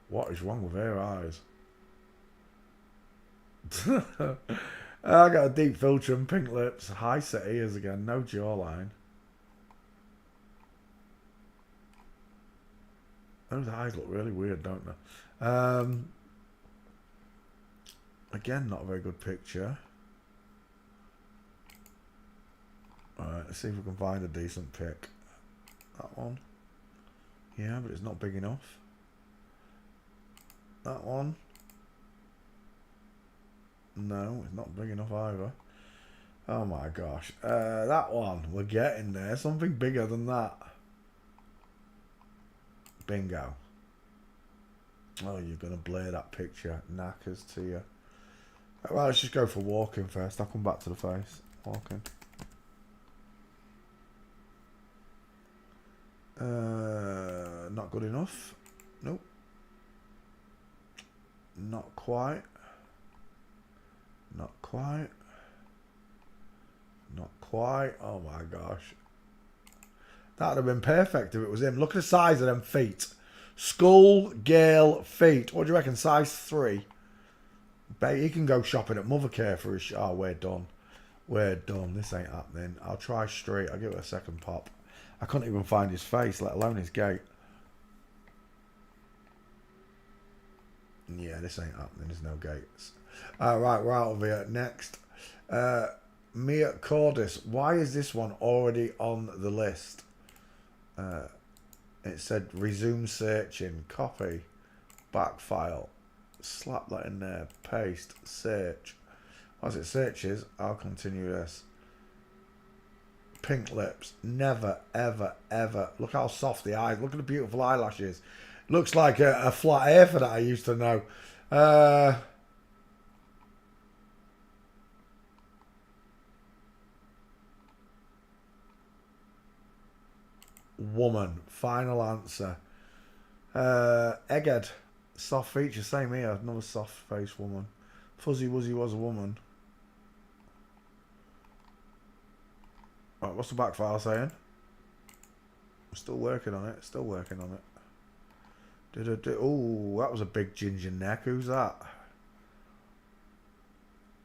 What is wrong with her eyes? I got a deep filter and pink lips, high set ears again, no jawline. Those eyes look really weird, don't they? Again, not a very good picture. Alright, let's see if we can find a decent pic. That one. Yeah, but it's not big enough. That one. No, it's not big enough either. Oh my gosh. That one. We're getting there. Something bigger than that. Bingo. Oh, you're going to blur that picture. Knackers to you. Well, let's just go for walking first. I'll come back to the face. Walking. Not good enough. Nope. Not quite. Not quite. Not quite. Oh my gosh. That would have been perfect if it was him. Look at the size of them feet. Skull Gale feet. What do you reckon? Size 3. Bet he can go shopping at Mothercare for his... Oh, we're done. We're done. This ain't happening. I'll try straight. I'll give it a second pop. I couldn't even find his face, let alone his gait. Yeah, this ain't happening. There's no gates. Right, we're out of here. Next. Mia Cordis. Why is this one already on the list? It said resume searching. Copy. Back file. Slap that in there. Paste. Search. As it searches, I'll continue this. Pink lips. Never, ever, ever. Look how soft the eyes. Look at the beautiful eyelashes. Looks like a flat earther that I used to know. Woman. Final answer. Egghead. Soft feature. Same here. Another soft face woman. Fuzzy Wuzzy was a woman. Right, what's the back file saying? I'm still working on it. Still working on it. Oh, that was a big ginger neck. Who's that?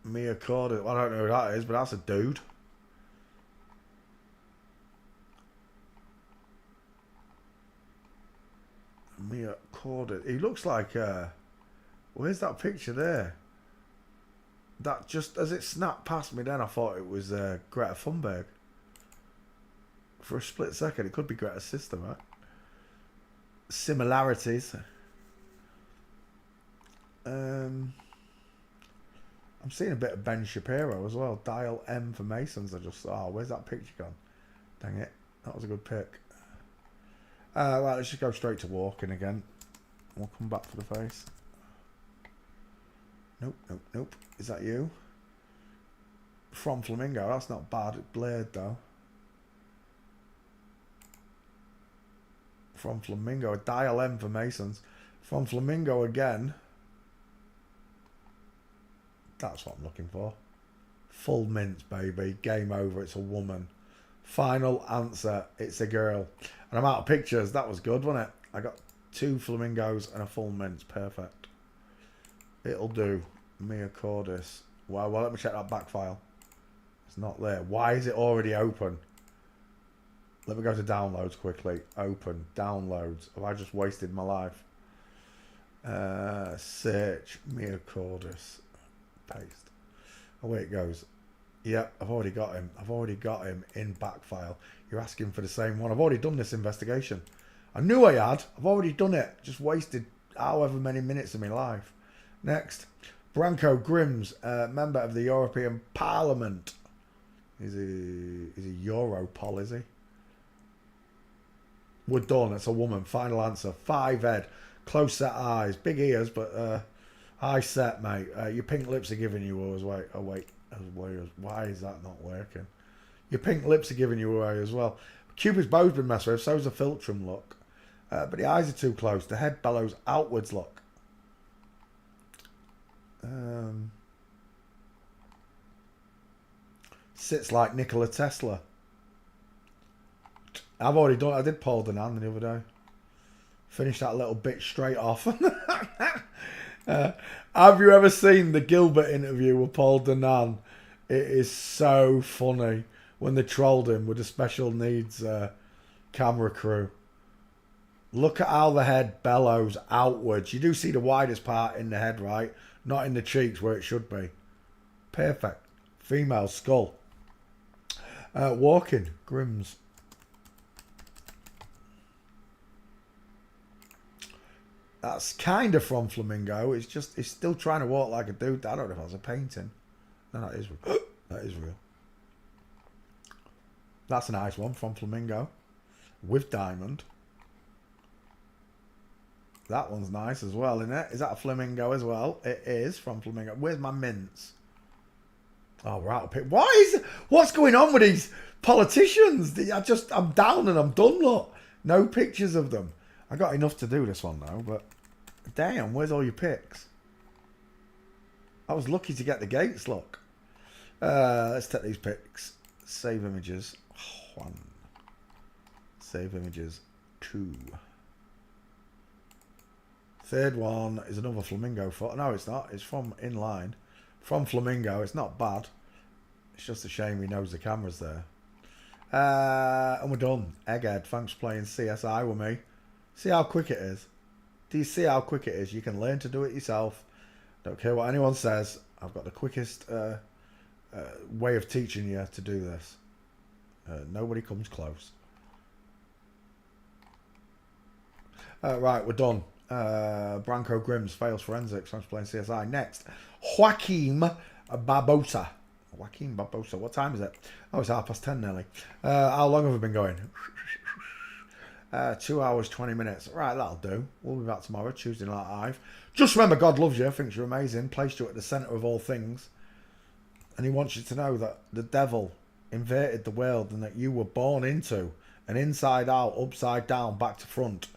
Mia Cordis. I don't know who that is, but that's a dude. Mia Cordis. He looks like... where's that picture there? That just... As it snapped past me then, I thought it was Greta Thunberg. For a split second, it could be Greta's sister, right? Similarities. I'm seeing a bit of Ben Shapiro as well. Dial M for Masons. I just saw. Where's that picture gone? Dang it. That was a good pick. Right, let's just go straight to walking again. We'll come back for the face. Nope, nope, nope. Is that you? From Flamingo. That's not bad. It's Blade, though. From Flamingo. Dial M for Masons. From Flamingo again. That's what I'm looking for. Full mints, baby. Game over. It's a woman. Final answer. It's a girl. And I'm out of pictures. That was good, wasn't it? I got 2 flamingos and a full mint. Perfect. It'll do. Mia Cordis. Well, let me check that back file. It's not there. Why is it already open? Let me go to downloads quickly. Open. Downloads. Have I just wasted my life? Search. Mia Cordis. Paste. Away it goes. Yep, I've already got him. I've already got him in back file. You're asking for the same one. I've already done this investigation. I knew I had. I've already done it. Just wasted however many minutes of my life. Next. Branko Grims, member of the European Parliament. Is he Europol, is he? We're done. It's a woman. Final answer. 5 head. Close set eyes. Big ears, but eye set, mate. Your pink lips are giving you away. Oh, wait. Why is that not working? Your pink lips are giving you away as well. Cupid's bow's been messed with. So's the Filtrum look. But the eyes are too close. The head bellows outwards look. Sits like Nikola Tesla. I've already done it. I did Paul Danan the other day. Finished that little bit straight off. Have you ever seen the Gilbert interview with Paul Danan? It is so funny when they trolled him with the special needs camera crew. Look at how the head bellows outwards. You do see the widest part in the head, right? Not in the cheeks where it should be. Perfect. Female skull. Walking. Grims. That's kind of from Flamingo. It's still trying to walk like a dude. I don't know if that's a painting. No, that is real. That is real. That's a nice one from Flamingo. With diamond. That one's nice as well, isn't it? Is that a Flamingo as well? It is from Flamingo. Where's my mints? Oh, we're out of pick. What's going on with these politicians? I'm down and I'm done, look. No pictures of them. I got enough to do this one though, but damn, where's all your picks? I was lucky to get the gates, look. Let's take these pics. Save images. 1. Save images. 2. Third one is another Flamingo photo. No, it's not. It's from Inline. From Flamingo. It's not bad. It's just a shame he knows the camera's there. And we're done. Egghead, thanks for playing CSI with me. See how quick it is? Do you see how quick it is? You can learn to do it yourself. Don't care what anyone says. I've got the quickest way of teaching you to do this. Nobody comes close. Right, we're done. Branko Grims fails forensics. Thanks for playing CSI. Next, Joaquim Barbosa. Joaquim Barbosa. What time is it? Oh, it's 10:30 nearly. How long have we been going? 2 hours, 20 minutes. Right, that'll do. We'll be back tomorrow, Tuesday night live. Just remember, God loves you, thinks you're amazing, placed you at the centre of all things. And he wants you to know that the devil inverted the world and that you were born into an inside out, upside down, back to front,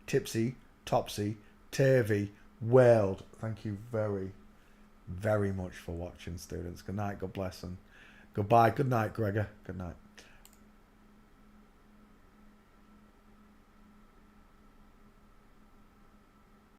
tipsy, topsy, turvy world. Thank you very, very much for watching, students. Good night, God bless, and goodbye. Good night, Gregor. Good night.